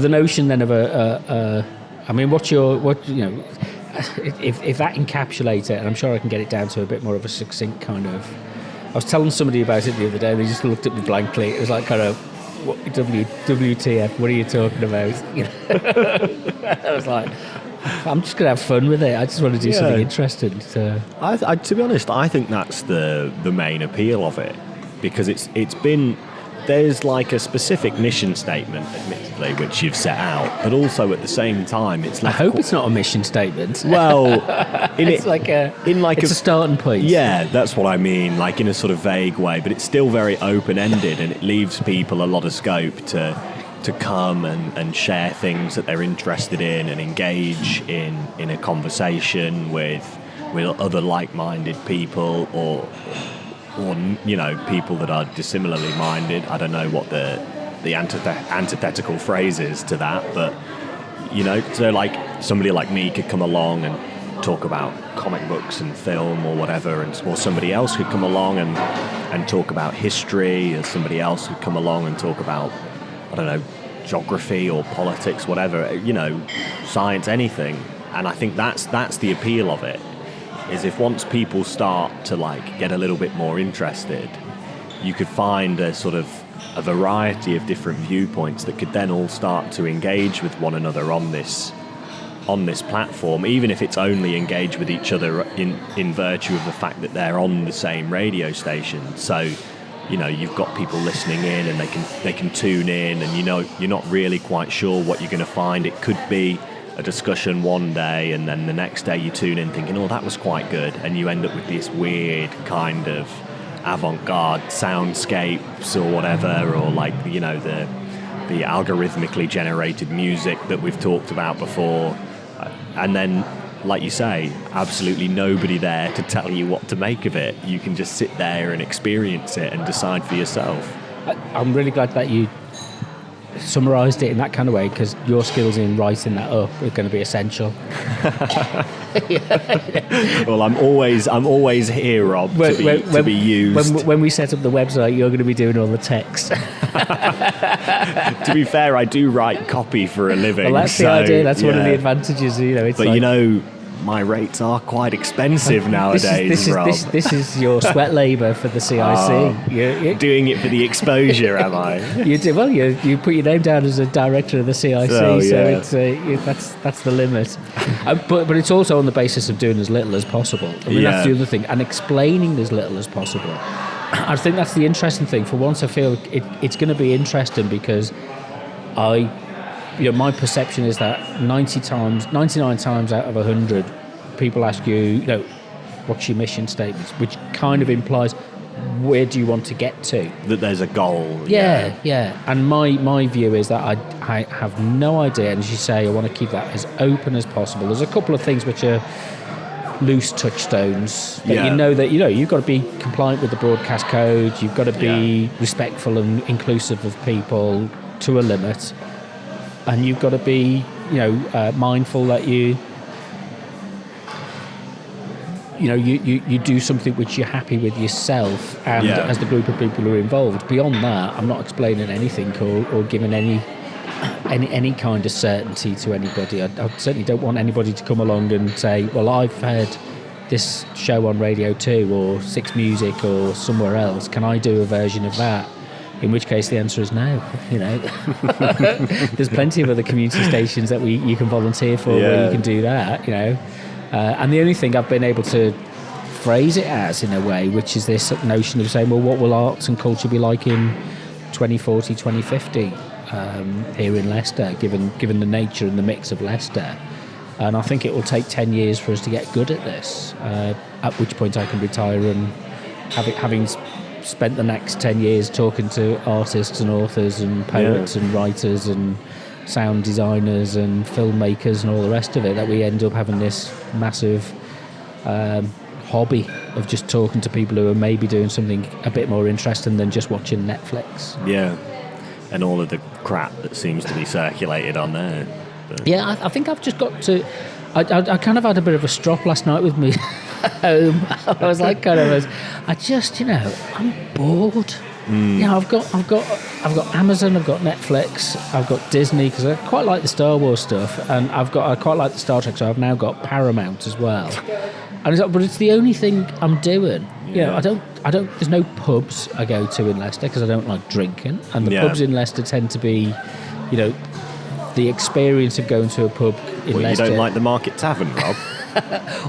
the notion then of if that encapsulates it, and I'm sure I can get it down to a bit more of a succinct kind of. I was telling somebody about it the other day, and they just looked at me blankly. It was like kind of, WTF? What are you talking about? I was like, I'm just gonna have fun with it. I just want to do something interesting. So.
To be honest, I think that's the main appeal of it, because it's been there's like a specific mission statement, admittedly, which you've set out, but also at the same time, it's like...
I hope it's not a mission statement.
Well,
it's a starting point.
Yeah, that's what I mean, like in a sort of vague way, but it's still very open-ended, and it leaves people a lot of scope to come and share things that they're interested in and engage in a conversation with other like-minded people or you know, people that are dissimilarly minded. I don't know what the antithetical phrase is to that, but you know, so like somebody like me could come along and talk about comic books and film or whatever, or somebody else could come along and talk about history, or somebody else could come along and talk about, I don't know, geography or politics, whatever, you know, science, anything. And I think that's the appeal of it, is if once people start to like get a little bit more interested, you could find a sort of a variety of different viewpoints that could then all start to engage with one another on this platform, even if it's only engage with each other in virtue of the fact that they're on the same radio station. So, you know, you've got people listening in and they can tune in, and you know, you're not really quite sure what you're going to find. It could be a discussion one day, and then the next day you tune in thinking, oh, that was quite good, and you end up with this weird kind of avant-garde soundscapes or whatever, or like, you know, the algorithmically generated music that we've talked about before, and then, like you say, absolutely nobody there to tell you what to make of it. You can just sit there and experience it and decide for yourself.
I'm really glad that you summarised it in that kind of way, because your skills in writing that up are going to be essential.
Well, I'm always here, Rob, to be used.
When we set up the website, you're going to be doing all the text.
To be fair, I do write copy for a living.
Well, that's the idea. That's one of the advantages. You know, it's
but like, you know, my rates are quite expensive nowadays, Rob.
This is your sweat labour for the CIC. You're
doing it for the exposure, am I?
You do well. You put your name down as a director of the CIC, so it's that's the limit. But it's also on the basis of doing as little as possible. I mean, that's the other thing, and explaining as little as possible. I think that's the interesting thing. For once, I feel it's going to be interesting, because my perception is that 99 times out of 100, people ask you, what's your mission statements, which kind of implies, where do you want to get to?
That there's a goal.
Yeah. And my view is that I have no idea, and as you say, I want to keep that as open as possible. There's a couple of things which are loose touchstones that you've got to be compliant with the broadcast code, you've got to be respectful and inclusive of people to a limit. And you've got to be, mindful that you do something which you're happy with yourself and as the group of people who are involved. Beyond that, I'm not explaining anything or giving any kind of certainty to anybody. I certainly don't want anybody to come along and say, well, I've heard this show on Radio 2 or Six Music or somewhere else. Can I do a version of that? In which case, the answer is no. There's plenty of other community stations that you can volunteer for where you can do that. And the only thing I've been able to phrase it as, in a way, which is this notion of saying, well, what will arts and culture be like in 2040, 2050 here in Leicester, given the nature and the mix of Leicester? And I think it will take 10 years for us to get good at this. At which point I can retire and having spent the next 10 years talking to artists and authors and poets and writers and sound designers and filmmakers and all the rest of it, that we end up having this massive hobby of just talking to people who are maybe doing something a bit more interesting than just watching Netflix.
Yeah, and all of the crap that seems to be circulated on there. But.
Yeah, I think I've just got to... I kind of had a bit of a strop last night with me home. I was like, I'm bored. I've got Amazon, I've got Netflix, I've got Disney, because I quite like the Star Wars stuff, and I quite like the Star Trek, so I've now got Paramount as well. And but it's the only thing I'm doing. I don't. There's no pubs I go to in Leicester because I don't like drinking, and the pubs in Leicester tend to be, the experience of going to a pub in Leicester.
You don't like the Market Tavern, Rob?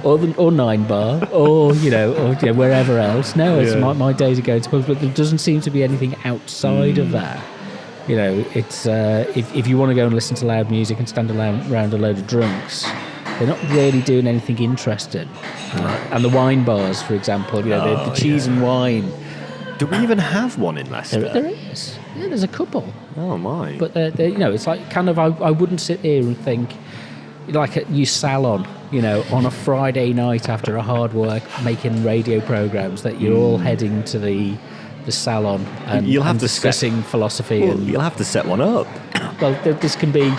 or Nine Bar, or wherever else. No, it's my days are going to pubs, but there doesn't seem to be anything outside of that. It's if you want to go and listen to loud music and stand around a load of drunks, they're not really doing anything interesting. And the wine bars, for example, the cheese and wine.
Do we even have one in Leicester?
There is. Yeah, there's a couple.
Oh my!
But it's like kind of I wouldn't sit here and think like at your salon, on a Friday night after a hard work making radio programs that you're all heading to the salon and
you'll have to
discussing philosophy.
Well, you'll have to set one up.
Well, this can be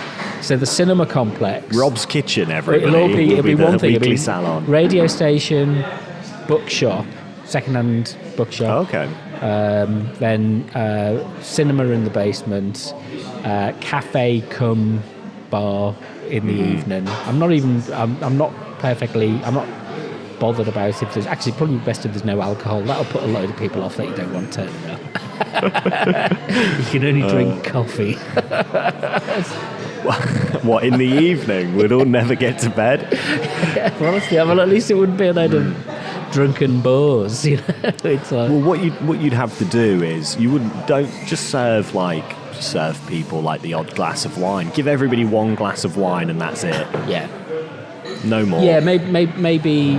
the cinema complex.
Rob's Kitchen, everybody.
It'll be one thing.
Weekly salon.
Radio station, bookshop, second-hand bookshop.
Okay.
Then cinema in the basement, cafe cum bar in the evening. I'm not bothered about if there's actually probably best if there's no alcohol. That'll put a load of people off that you don't want turning up. You can only drink coffee.
What, in the evening? We'd all never get to bed?
Yeah, honestly, at least it wouldn't be a load of drunken bores. It's like,
well, what you'd have to do is don't just serve people like the odd glass of wine. Give everybody one glass of wine and that's it.
Yeah.
No more.
Yeah, maybe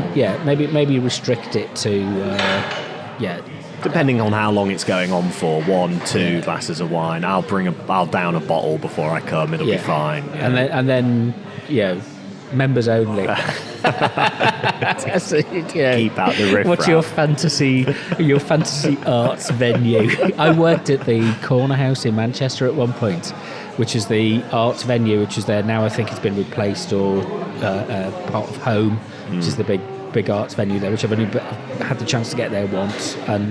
restrict it to
Depending on how long it's going on for, 1-2 glasses of wine. I'll down a bottle before I come. It'll be fine. Yeah.
And then members only.
Keep out the riff.
What's your fantasy arts venue? I worked at the Corner House in Manchester at one point, which is the arts venue, which is there now. I think it's been replaced or part of Home, which is the big arts venue there, which I've only had the chance to get there once. And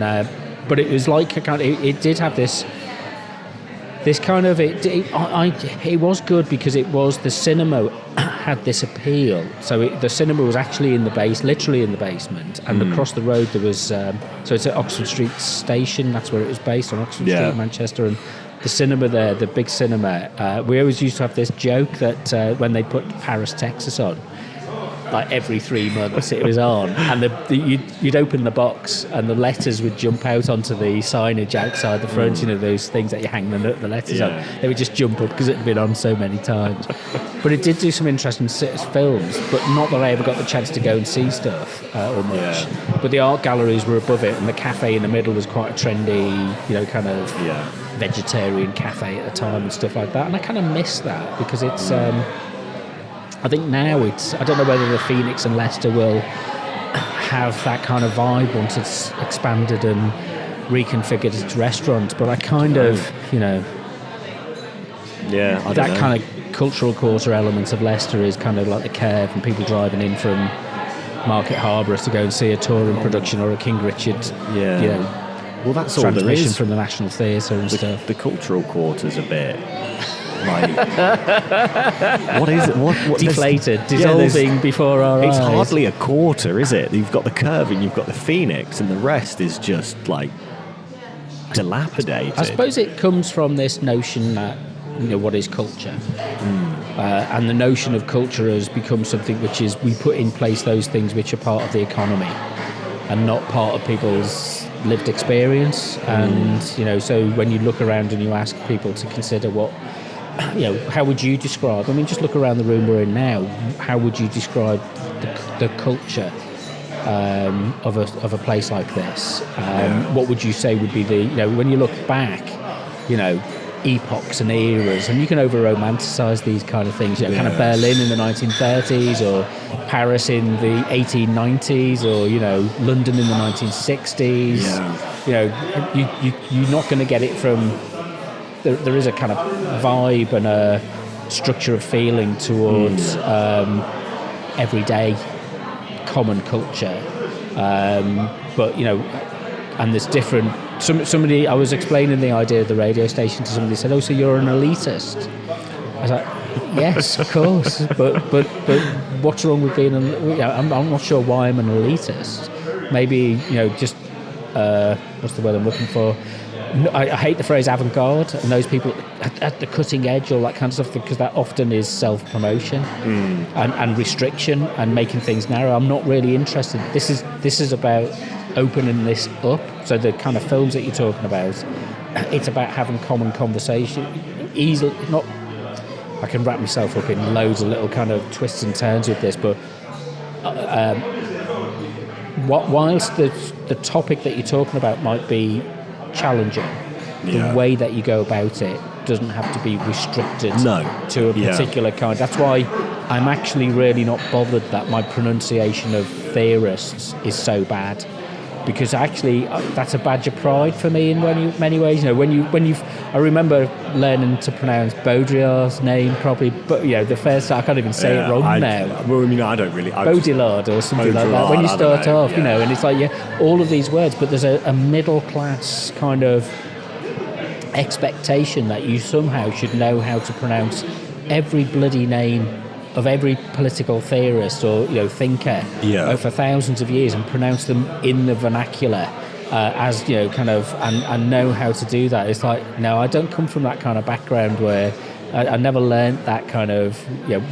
but it was like it did have this kind of it was good because it was the cinema had this appeal. So the cinema was actually literally in the basement, and across the road there was so it's at Oxford Street Station. That's where it was based, on Oxford Street in Manchester. And the cinema there, the big cinema, we always used to have this joke that when they put Paris, Texas on, like every 3 months it was on, and you'd open the box and the letters would jump out onto the signage outside the front, those things that you hang the letters on. They would just jump up because it had been on so many times. But it did do some interesting films, but not that I ever got the chance to go and see stuff or much. But the art galleries were above it, and the cafe in the middle was quite a trendy, kind of vegetarian cafe at the time and stuff like that. And I kind of miss that because it's... I think now I don't know whether the Phoenix and Leicester will have that kind of vibe once it's expanded and reconfigured its restaurants, but I kind of, that kind of cultural quarter element of Leicester is kind of like the Curve and people driving in from Market Harbour to go and see a touring production or a King Richard,
well, that's all there
transmission
is
from the National Theatre and stuff.
The cultural quarter's a bit... what is it? What
deflated, dissolving before our eyes.
It's hardly a quarter, is it? You've got the Curve and you've got the Phoenix, and the rest is just dilapidated.
I suppose it comes from this notion that what is culture, and the notion of culture has become something which is we put in place those things which are part of the economy and not part of people's lived experience. And so when you look around and you ask people to consider what. How would you describe? I mean, just look around the room we're in now. How would you describe the culture of a place like this? What would you say would be when you look back, epochs and eras, and you can over-romanticize these kind of things. Kind of Berlin in the 1930s, or Paris in the 1890s, or London in the 1960s. You're not going to get it from. There is a kind of vibe and a structure of feeling towards everyday common culture, but and there's different. Somebody, I was explaining the idea of the radio station to somebody. Said, "Oh, so you're an elitist?" I was like, "Yes, of course, but what's wrong with being I'm not sure why I'm an elitist. Maybe just what's the word I'm looking for." I hate the phrase avant-garde, and those people at the cutting edge, all that kind of stuff, because that often is self-promotion and restriction and making things narrow. I'm not really interested. This is about opening this up. So the kind of films that you're talking about, it's about having common conversation. Easily, not. I can wrap myself up in loads of little kind of twists and turns with this, but whilst the topic that you're talking about might be challenging, the way that you go about it doesn't have to be restricted to a particular kind. That's why I'm actually really not bothered that my pronunciation of theorists is so bad, because actually that's a badge of pride for me in many ways. You know, I remember learning to pronounce Baudrillard's name properly, but the first I can't even say it wrong now.
Well, I mean, I don't really.
Baudrillard or something like that. When you start off, and it's like all of these words, but there's a middle class kind of expectation that you somehow should know how to pronounce every bloody name of every political theorist or thinker over thousands of years and pronounce them in the vernacular as and know how to do that. It's like, no, I don't come from that kind of background where I never learned that kind of.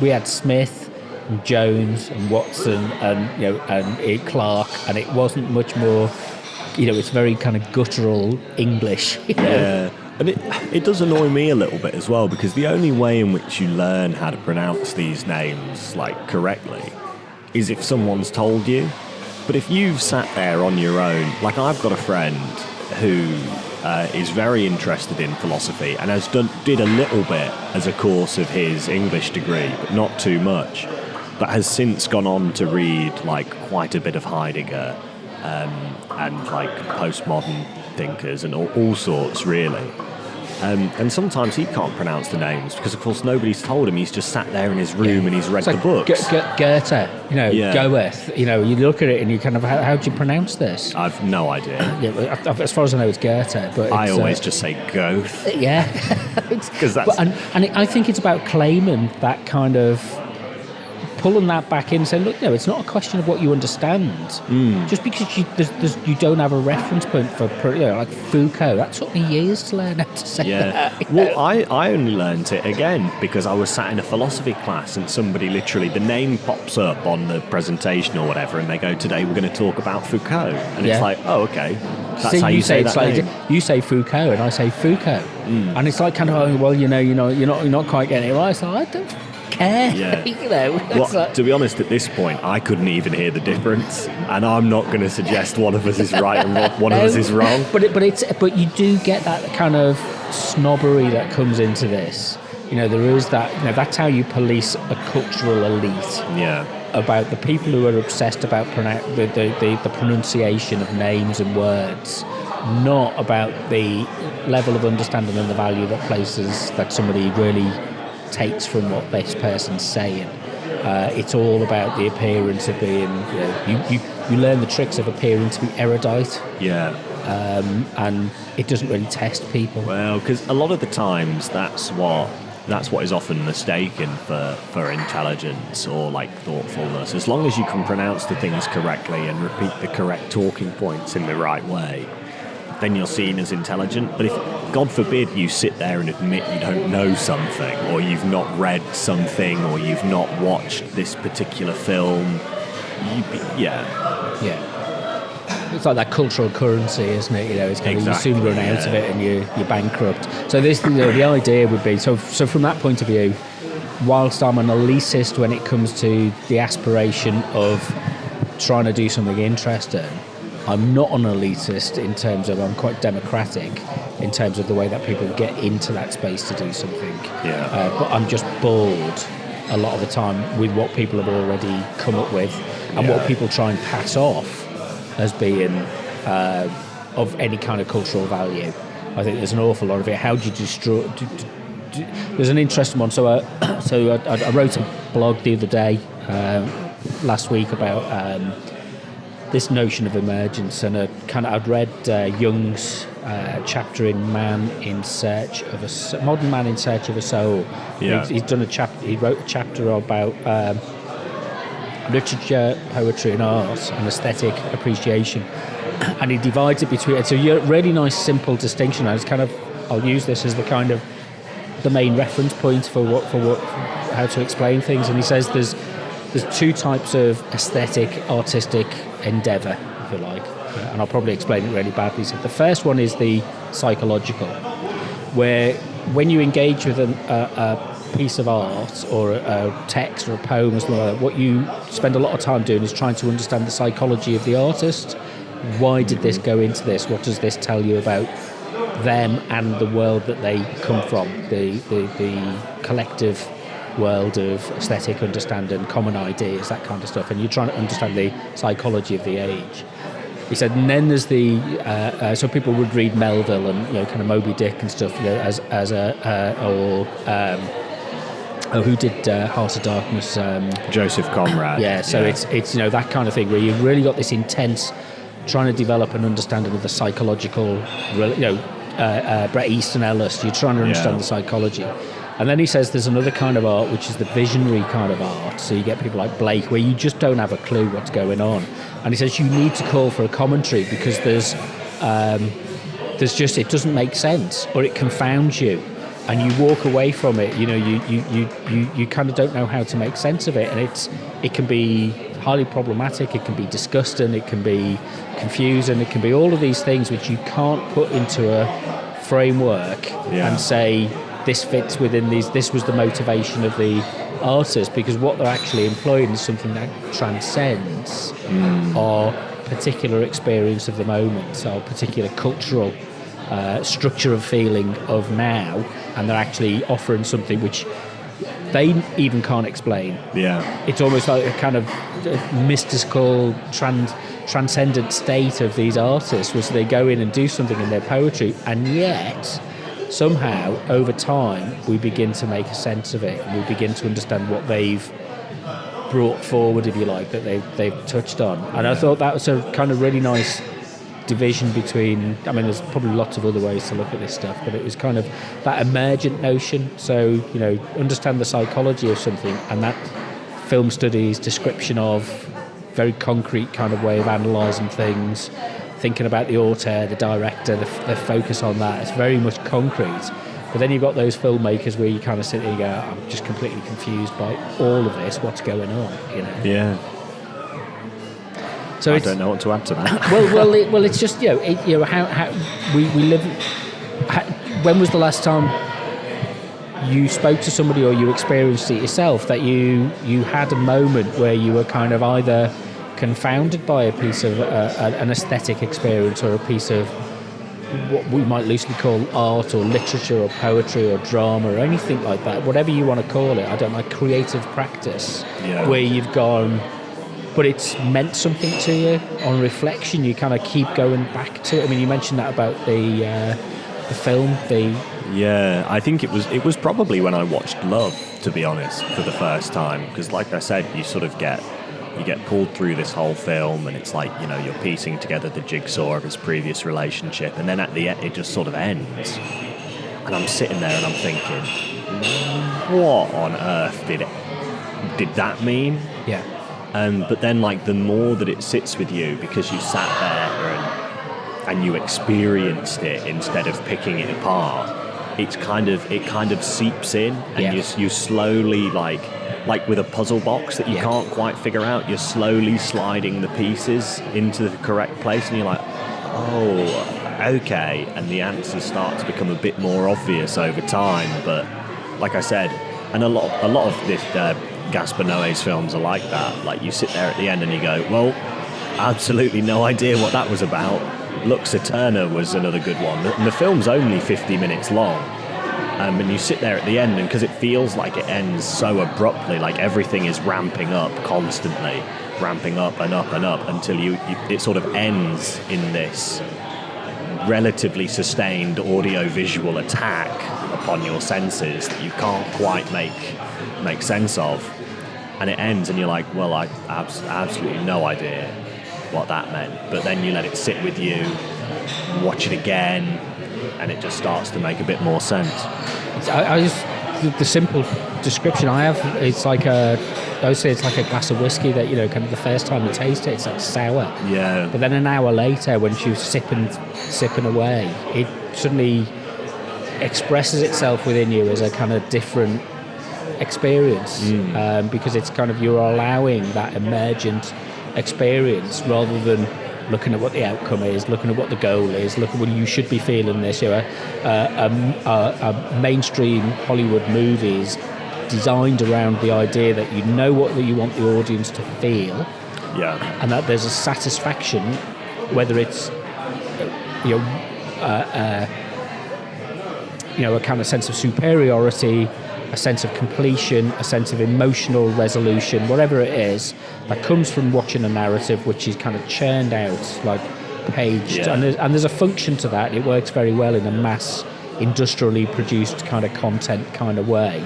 We had Smith and Jones and Watson and Clark, and it wasn't much more. It's very kind of guttural English.
Yeah. And it does annoy me a little bit as well, because the only way in which you learn how to pronounce these names correctly is if someone's told you. But if you've sat there on your own, I've got a friend who is very interested in philosophy and did a little bit as a course of his English degree, but not too much, but has since gone on to read quite a bit of Heidegger and postmodern thinkers and all sorts, really. And sometimes he can't pronounce the names because, of course, nobody's told him. He's just sat there in his room and he's read the books.
Goethe, Goethe. You look at it and you kind of, how do you pronounce this?
I've no idea.
As far as I know, it's Goethe. But
I always just say Goethe.
Yeah.
Because that's...
I think it's about claiming that kind of... pulling that back in and saying, look, no, it's not a question of what you understand. Just because you don't have a reference point for, like Foucault, that took me years to learn how to say that.
Well, I only learned it again because I was sat in a philosophy class and somebody literally, the name pops up on the presentation or whatever, and they go, today we're going to talk about Foucault. And it's like, oh, okay. That's how you say that name.
You say Foucault and I say Foucault. And it's like kind of, oh, well, you're not quite getting it right. So I don't care.
Well, to be honest, at this point, I couldn't even hear the difference, and I'm not going to suggest one of us is right and one of us is wrong.
But you do get that kind of snobbery that comes into this. There is that. That's how you police a cultural elite.
Yeah.
About the people who are obsessed about the pronunciation of names and words, not about the level of understanding and the value that somebody really takes from what this person's saying. It's all about the appearance of being, you learn the tricks of appearing to be erudite.
Yeah.
And it doesn't really test people.
Well, because a lot of the times that's what is often mistaken for intelligence or thoughtfulness. As long as you can pronounce the things correctly and repeat the correct talking points in the right way, then you're seen as intelligent. But if, God forbid, you sit there and admit you don't know something, or you've not read something, or you've not watched this particular film,
it's like that cultural currency, isn't it? It's kind of, you soon run out of it and you're bankrupt. So this, the idea would be, so from that point of view, whilst I'm an elitist when it comes to the aspiration of trying to do something interesting, I'm not an elitist in terms of, I'm quite democratic in terms of the way that people get into that space to do something. But I'm just bored a lot of the time with what people have already come up with and what people try and pass off as being of any kind of cultural value. I think there's an awful lot of it. How do you destroy... There's an interesting one. So I wrote a blog the other day, last week, about this notion of emergence, and I'd read Jung's chapter in Modern Man in Search of a Soul.
Yeah.
He's done he wrote a chapter about literature, poetry, and art, and aesthetic appreciation. and he divides it between. It's a really nice, simple distinction. I'll use this as the main reference point for how to explain things. And he says there's two types of aesthetic, artistic endeavour, if you like, and I'll probably explain it really badly. So the first one is the psychological, where when you engage with a piece of art or a text or a poem or something like that, what you spend a lot of time doing is trying to understand the psychology of the artist. Why did this go into this? What does this tell you about them and the world that they come from, the collective world of aesthetic understanding, common ideas, that kind of stuff, and you're trying to understand the psychology of the age. He said, and then there's so people would read Melville and kind of Moby Dick and stuff, who did Heart of Darkness?
Joseph Conrad.
Yeah, so it's that kind of thing where you've really got this intense trying to develop an understanding of the psychological, Bret Easton Ellis, you're trying to understand the psychology. And then he says there's another kind of art, which is the visionary kind of art. So you get people like Blake, where you just don't have a clue what's going on. And he says you need to call for a commentary because there's just, it doesn't make sense, or it confounds you. And you walk away from it, you kind of don't know how to make sense of it. And it can be highly problematic, it can be disgusting, it can be confusing, it can be all of these things which you can't put into a framework and say, this fits within these, this was the motivation of the artist, because what they're actually employing is something that transcends our particular experience of the moment, our particular cultural structure of feeling of now, and they're actually offering something which they even can't explain. Yeah, it's almost like a kind of mystical, transcendent state of these artists, which they go in and do something in their poetry, and yet somehow over time we begin to make a sense of it, and we begin to understand what they've brought forward, if you like, that they've touched on. And I thought that was a kind of really nice division between, I mean, there's probably lots of other ways to look at this stuff, but it was kind of that emergent notion. So, understand the psychology of something, and that film studies description of very concrete kind of way of analysing things, thinking about the auteur, the director, the focus on that. It's very much concrete. But then you've got those filmmakers where you kind of sit there and go, I'm just completely confused by all of this, what's going on,
Yeah.
So
I don't know what to add to that.
well, it's just how we live. When was the last time you spoke to somebody or you experienced it yourself that you had a moment where you were kind of either confounded by a piece of an aesthetic experience, or a piece of what we might loosely call art or literature or poetry or drama or anything like that, whatever you want to call it, I don't know, creative practice, where you've gone, but it's meant something to you. On reflection, you kind of keep going back to it. I mean, you mentioned that about the film.
Yeah, I think it was probably when I watched Love, to be honest, for the first time. Because, like I said, you sort of get pulled through this whole film, and it's like you're piecing together the jigsaw of his previous relationship, and then at the end it just sort of ends. And I'm sitting there and I'm thinking, what on earth did that mean?
Yeah.
But then, like, the more that it sits with you, because you sat there and you experienced it instead of picking it apart, it kind of seeps in, and you slowly, like with a puzzle box that you can't quite figure out, you're slowly sliding the pieces into the correct place, and you're like, oh, okay, and the answers start to become a bit more obvious over time. But like I said, and a lot of this Gaspar Noé's films are like that. Like, you sit there at the end and you go, well, absolutely no idea what that was about. Lux Eterna was another good one. And the film's only 50 minutes long. And you sit there at the end, and because it feels like it ends so abruptly, like everything is ramping up constantly, ramping up and up and up until it sort of ends in this relatively sustained audio-visual attack upon your senses that you can't quite make sense of. And it ends and you're like, well, I have absolutely no idea what that meant. But then you let it sit with you, watch it again, and it just starts to make a bit more sense.
I just, the simple description I have, it's like I would say it's like a glass of whiskey that, kind of the first time you taste it, it's like sour.
Yeah.
But then an hour later, when she's sipping away, it suddenly expresses itself within you as a kind of different experience, because it's kind of, you're allowing that emergent experience rather than looking at what the outcome is, looking at what the goal is, looking when you should be feeling this. A mainstream Hollywood movies designed around the idea that you know what you want the audience to feel, and that there's a satisfaction, whether it's a kind of sense of superiority, a sense of completion, a sense of emotional resolution, whatever it is, that comes from watching a narrative which is kind of churned out, like paged. And there's a function to that. It works very well in a mass, industrially produced kind of content kind of way.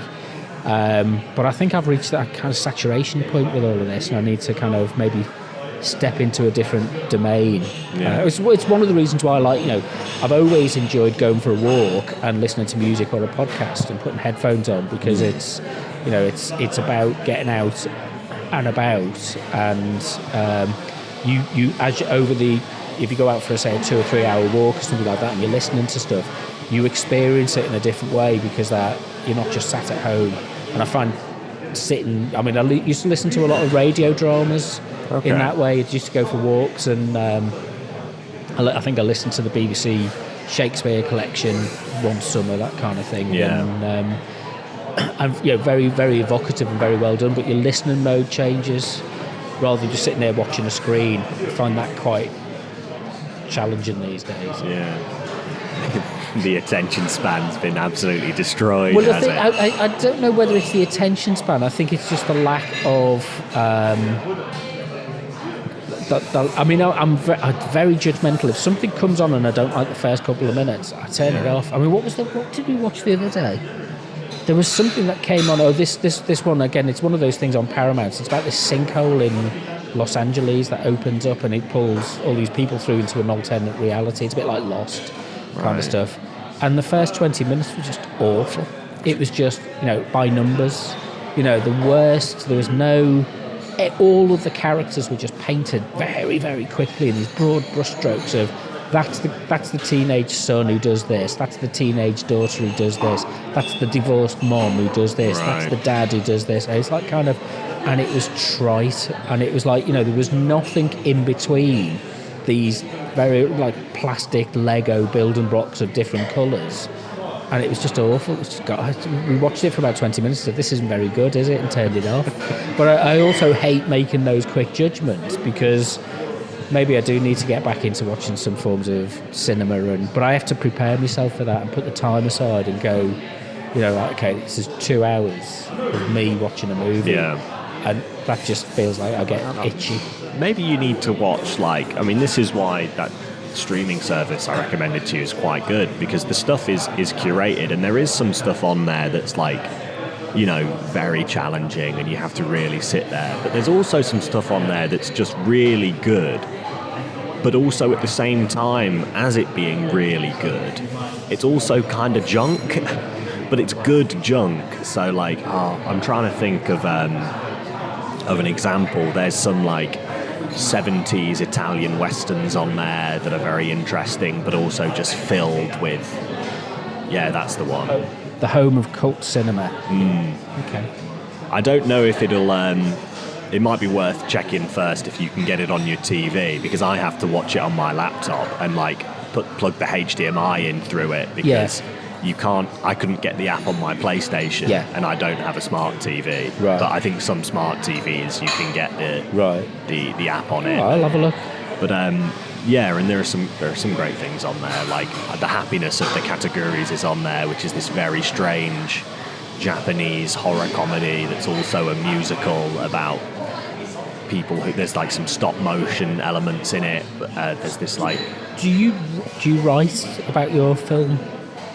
But I think I've reached that kind of saturation point with all of this, and I need to kind of maybe step into a different domain. It's one of the reasons why I like, I've always enjoyed going for a walk and listening to music or a podcast and putting headphones on, because it's about getting out and about, and if you go out for say a 2 or 3 hour walk or something like that and you're listening to stuff, you experience it in a different way, because that you're not just sat at home. And I find I used to listen to a lot of radio dramas. Okay. In that way, I used to go for walks, and I think I listened to the BBC Shakespeare collection one summer, that kind of thing. And very, very evocative and very well done. But your listening mode changes rather than just sitting there watching a screen. I find that quite challenging these days.
Yeah. The attention span's been absolutely destroyed.
Well, I don't know whether it's the attention span. I think it's just the lack of. I'm very judgmental. If something comes on and I don't like the first couple of minutes, I turn it off. What did we watch the other day? There was something that came on. This one again. It's one of those things on Paramount. It's about this sinkhole in Los Angeles that opens up and it pulls all these people through into an alternate reality. It's a bit like Lost kind of stuff. And the first 20 minutes was just awful. It was just by numbers. The worst. There was no. All of the characters were just painted very, very quickly in these broad brushstrokes of that's the teenage son who does this, that's the teenage daughter who does this, that's the divorced mom who does this, that's the dad who does this. And it's like kind of, and it was trite, and it was like there was nothing in between these very like plastic Lego building blocks of different colours. And it was just awful. We watched it for about 20 minutes and said, this isn't very good, is it? And turned it off. But I also hate making those quick judgments, because maybe I do need to get back into watching some forms of cinema. But I have to prepare myself for that and put the time aside and go, okay, this is 2 hours of me watching a movie. Yeah. And that just feels like I get itchy.
Maybe you need to watch, this is why that streaming service I recommended to you is quite good, because the stuff is curated, and there is some stuff on there that's very challenging and you have to really sit there, but there's also some stuff on there that's just really good, but also at the same time as it being really good, it's also kind of junk, but it's good junk. So I'm trying to think of an example. There's some 70s Italian westerns on there that are very interesting, but also just filled with, that's the one.
The home of cult cinema.
Okay. I don't know if it'll, it might be worth checking first if you can get it on your TV, because I have to watch it on my laptop and plug the HDMI in through it, because I couldn't get the app on my PlayStation, and I don't have a smart TV. Right. But I think some smart TVs you can get the app on it.
I'll have a look.
But and there are some great things on there. The Happiness of the Categories is on there, which is this very strange Japanese horror comedy that's also a musical about people who there's some stop motion elements in it. There's this
Do you write about your film?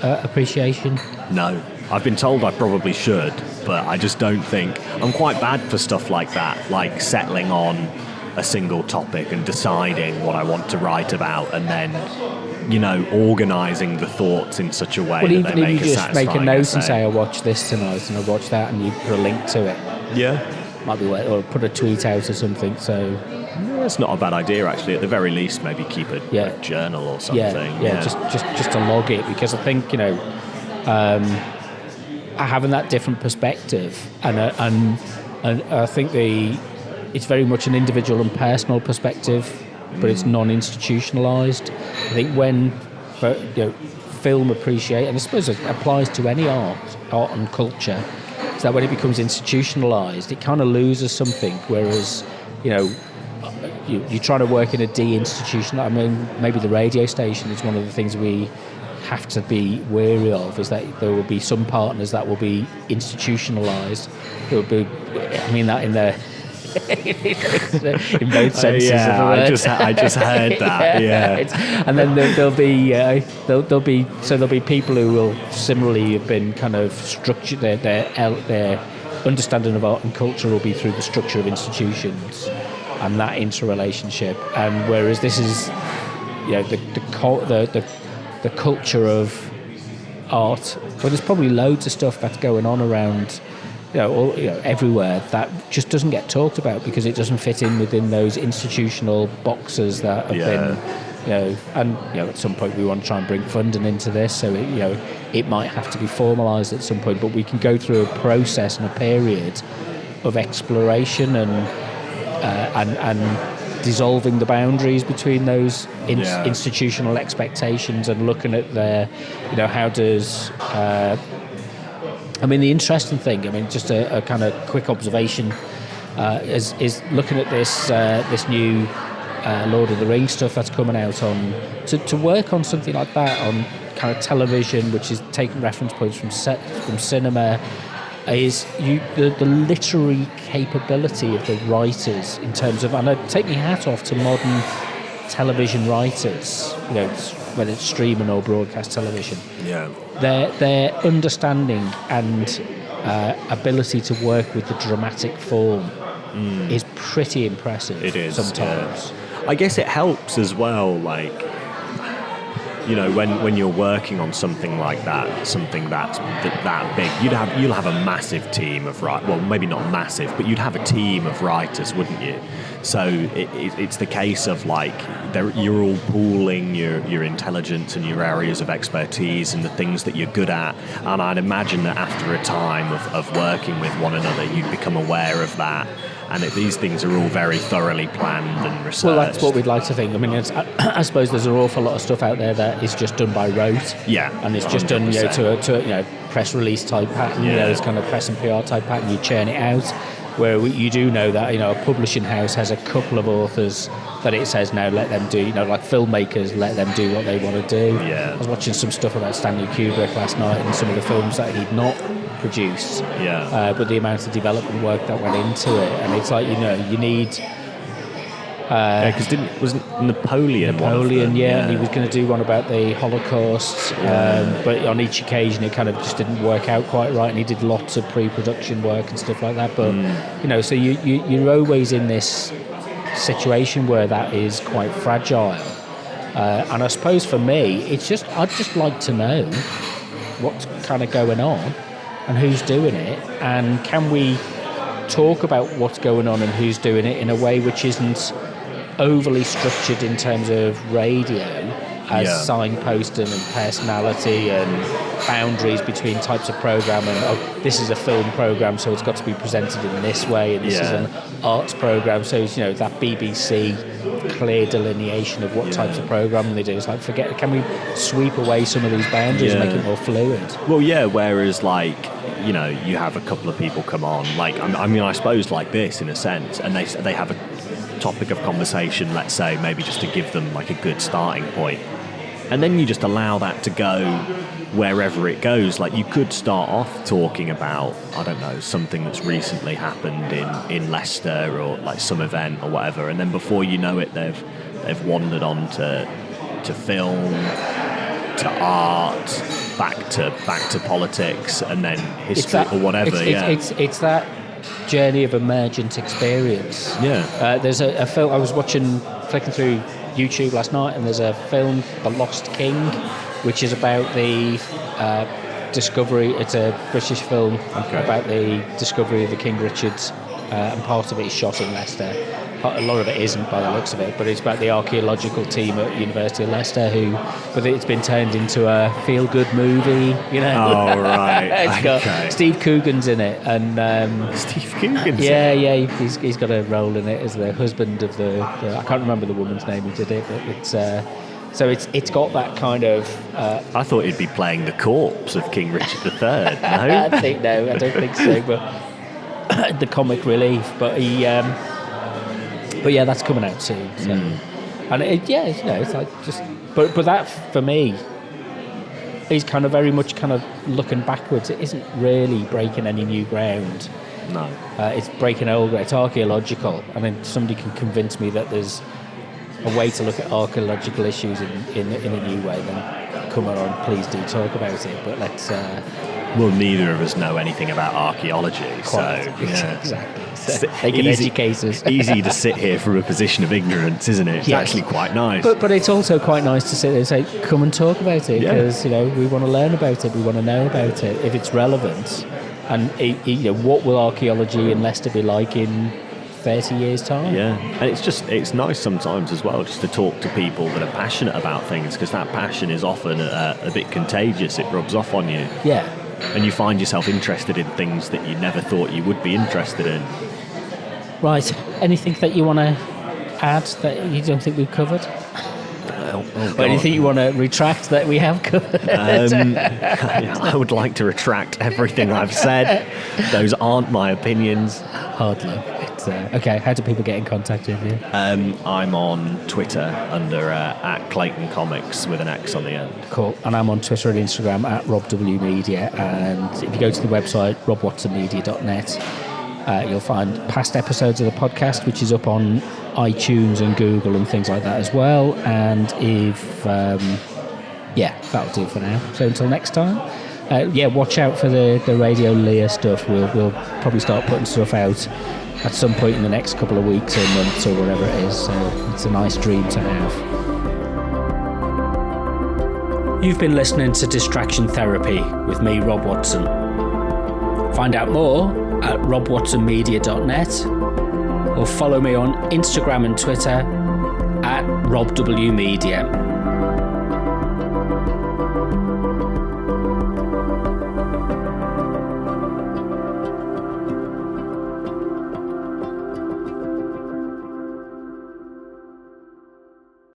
Appreciation?
No. I've been told I probably should, but I just don't think. I'm quite bad for stuff like that, settling on a single topic and deciding what I want to write about, and then, organising the thoughts in such a way that they make a satisfying
just make a note
essay.
And say, I watch this tonight and I watch that, and you put a link to it.
Yeah.
might be or put a tweet out or something. So
it's not a bad idea, actually. At the very least, maybe keep a journal or something.
Just to log it, because I think having that different perspective, and I think it's very much an individual and personal perspective, but it's non-institutionalized. I think when film appreciate, and I suppose it applies to any art and culture, is that when it becomes institutionalized, it kind of loses something. Whereas, you try to work in a de-institutional. I mean, maybe the radio station is one of the things we have to be wary of, is that there will be some partners that will be institutionalized. There will be, I mean that in the in both senses of the word.
I just heard that.
And then there'll be people who will similarly have been kind of structured. Their understanding of art and culture will be through the structure of institutions and that interrelationship. And whereas this is, the culture of art, but there's probably loads of stuff that's going on around, everywhere that just doesn't get talked about because it doesn't fit in within those institutional boxes that have been, at some point we want to try and bring funding into this, so it might have to be formalised at some point, but we can go through a process and a period of exploration and dissolving the boundaries between those institutional expectations and looking at how does the interesting thing, just a kind of quick observation is looking at this new Lord of the Rings stuff that's coming out on to work on something like that on kind of television, which is taking reference points from cinema, is the literary capability of the writers in terms of, and I take my hat off to modern television writers, whether it's streaming or broadcast television. Their understanding and ability to work with the dramatic form is pretty impressive.
It is
sometimes.
I guess it helps as well, when you're working on something like that, something that big, you'll have a massive team of writers. Well, maybe not massive, but you'd have a team of writers, wouldn't you? So it's the case of you're all pooling your intelligence and your areas of expertise and the things that you're good at. And I'd imagine that after a time of working with one another, you'd become aware of that. And these things are all very thoroughly planned and researched.
Well, that's what we'd like to think. I suppose there's an awful lot of stuff out there that is just done by rote.
Yeah.
And it's just 100%. Done to a press release type pattern. It's kind of press and PR type pattern. You churn it out. Where you do know that a publishing house has a couple of authors that it says now let them do, like filmmakers, let them do what they want to do.
Yeah.
I was watching some stuff about Stanley Kubrick last night and some of the films that he'd not produced. But the amount of development work that went into it, and it's you need.
Because wasn't Napoleon one of them?
And he was going to do one about the Holocaust, but on each occasion it kind of just didn't work out quite right, and he did lots of pre-production work and stuff like that. But so you're always in this situation where that is quite fragile, and I suppose for me, I'd just like to know what's kind of going on and who's doing it, and can we talk about what's going on and who's doing it in a way which isn't overly structured in terms of radio as signposting and personality and boundaries between types of program, and this is a film program so it's got to be presented in this way, and this is an arts program, so that BBC clear delineation of what types of programming they do. It's can we sweep away some of these boundaries and make it more fluid?
Well, whereas you have a couple of people come on, I suppose like this in a sense, and they have a topic of conversation, let's say, maybe just to give them a good starting point, and then you just allow that to go wherever it goes. You could start off talking about, I don't know, something that's recently happened in Leicester or some event or whatever, and then before you know it, they've wandered on to film, to art, back to politics, and then history or whatever.
It's that journey of emergent experience. There's a film I was flicking through YouTube last night, and there's a film, The Lost King, which is about the discovery. It's a British film about the discovery of the King Richard's and part of it is shot in Leicester. A lot of it isn't by the looks of it, but it's about the archaeological team at University of Leicester but it's been turned into a feel-good movie, you know.
Oh, right.
It's got Steve Coogan's in it, and
Steve Coogan's
he's got a role in it as the husband of the I can't remember the woman's name who did it, but it's so it's got that kind of.
I thought he'd be playing the corpse of King Richard III. No,
I don't think so, but the comic relief, but he. But yeah, that's coming out soon. So. And it's like just, but that for me is kind of very much kind of looking backwards. It isn't really breaking any new ground.
No,
it's breaking old ground. It's archaeological. I mean, somebody can convince me that there's a way to look at archaeological issues in a new way. Then come on, please do talk about it. But let's.
Well, neither of us know anything about archaeology,
exactly. So they can educate us.
Easy to sit here from a position of ignorance, isn't it? It's actually quite nice.
But it's also quite nice to sit there and say, come and talk about it, because we want to learn about it, we want to know about it, if it's relevant, and what will archaeology in Leicester be like in 30 years' time?
Yeah, and it's nice sometimes as well just to talk to people that are passionate about things, because that passion is often a bit contagious. It rubs off on you.
Yeah.
And you find yourself interested in things that you never thought you would be interested in.
Right. Anything that you want to add that you don't think we've covered? Or anything you want to retract that we have covered?
I would like to retract everything I've said. Those aren't my opinions.
Hardly. Okay, how do people get in contact with you?
I'm on Twitter under @Clayton Comics with an X on the end.
Cool. And I'm on Twitter and Instagram @RobWMedia. And if you go to the website, robwatsonmedia.net, you'll find past episodes of the podcast, which is up on iTunes and Google and things like that as well. And if that'll do for now. So until next time, watch out for the Radio Lear stuff. We'll probably start putting stuff out at some point in the next couple of weeks or months or whatever it is. So it's a nice dream to have. You've been listening to Distraction Therapy with me, Rob Watson. Find out more at robwatsonmedia.net or follow me on Instagram and Twitter @RobWMedia.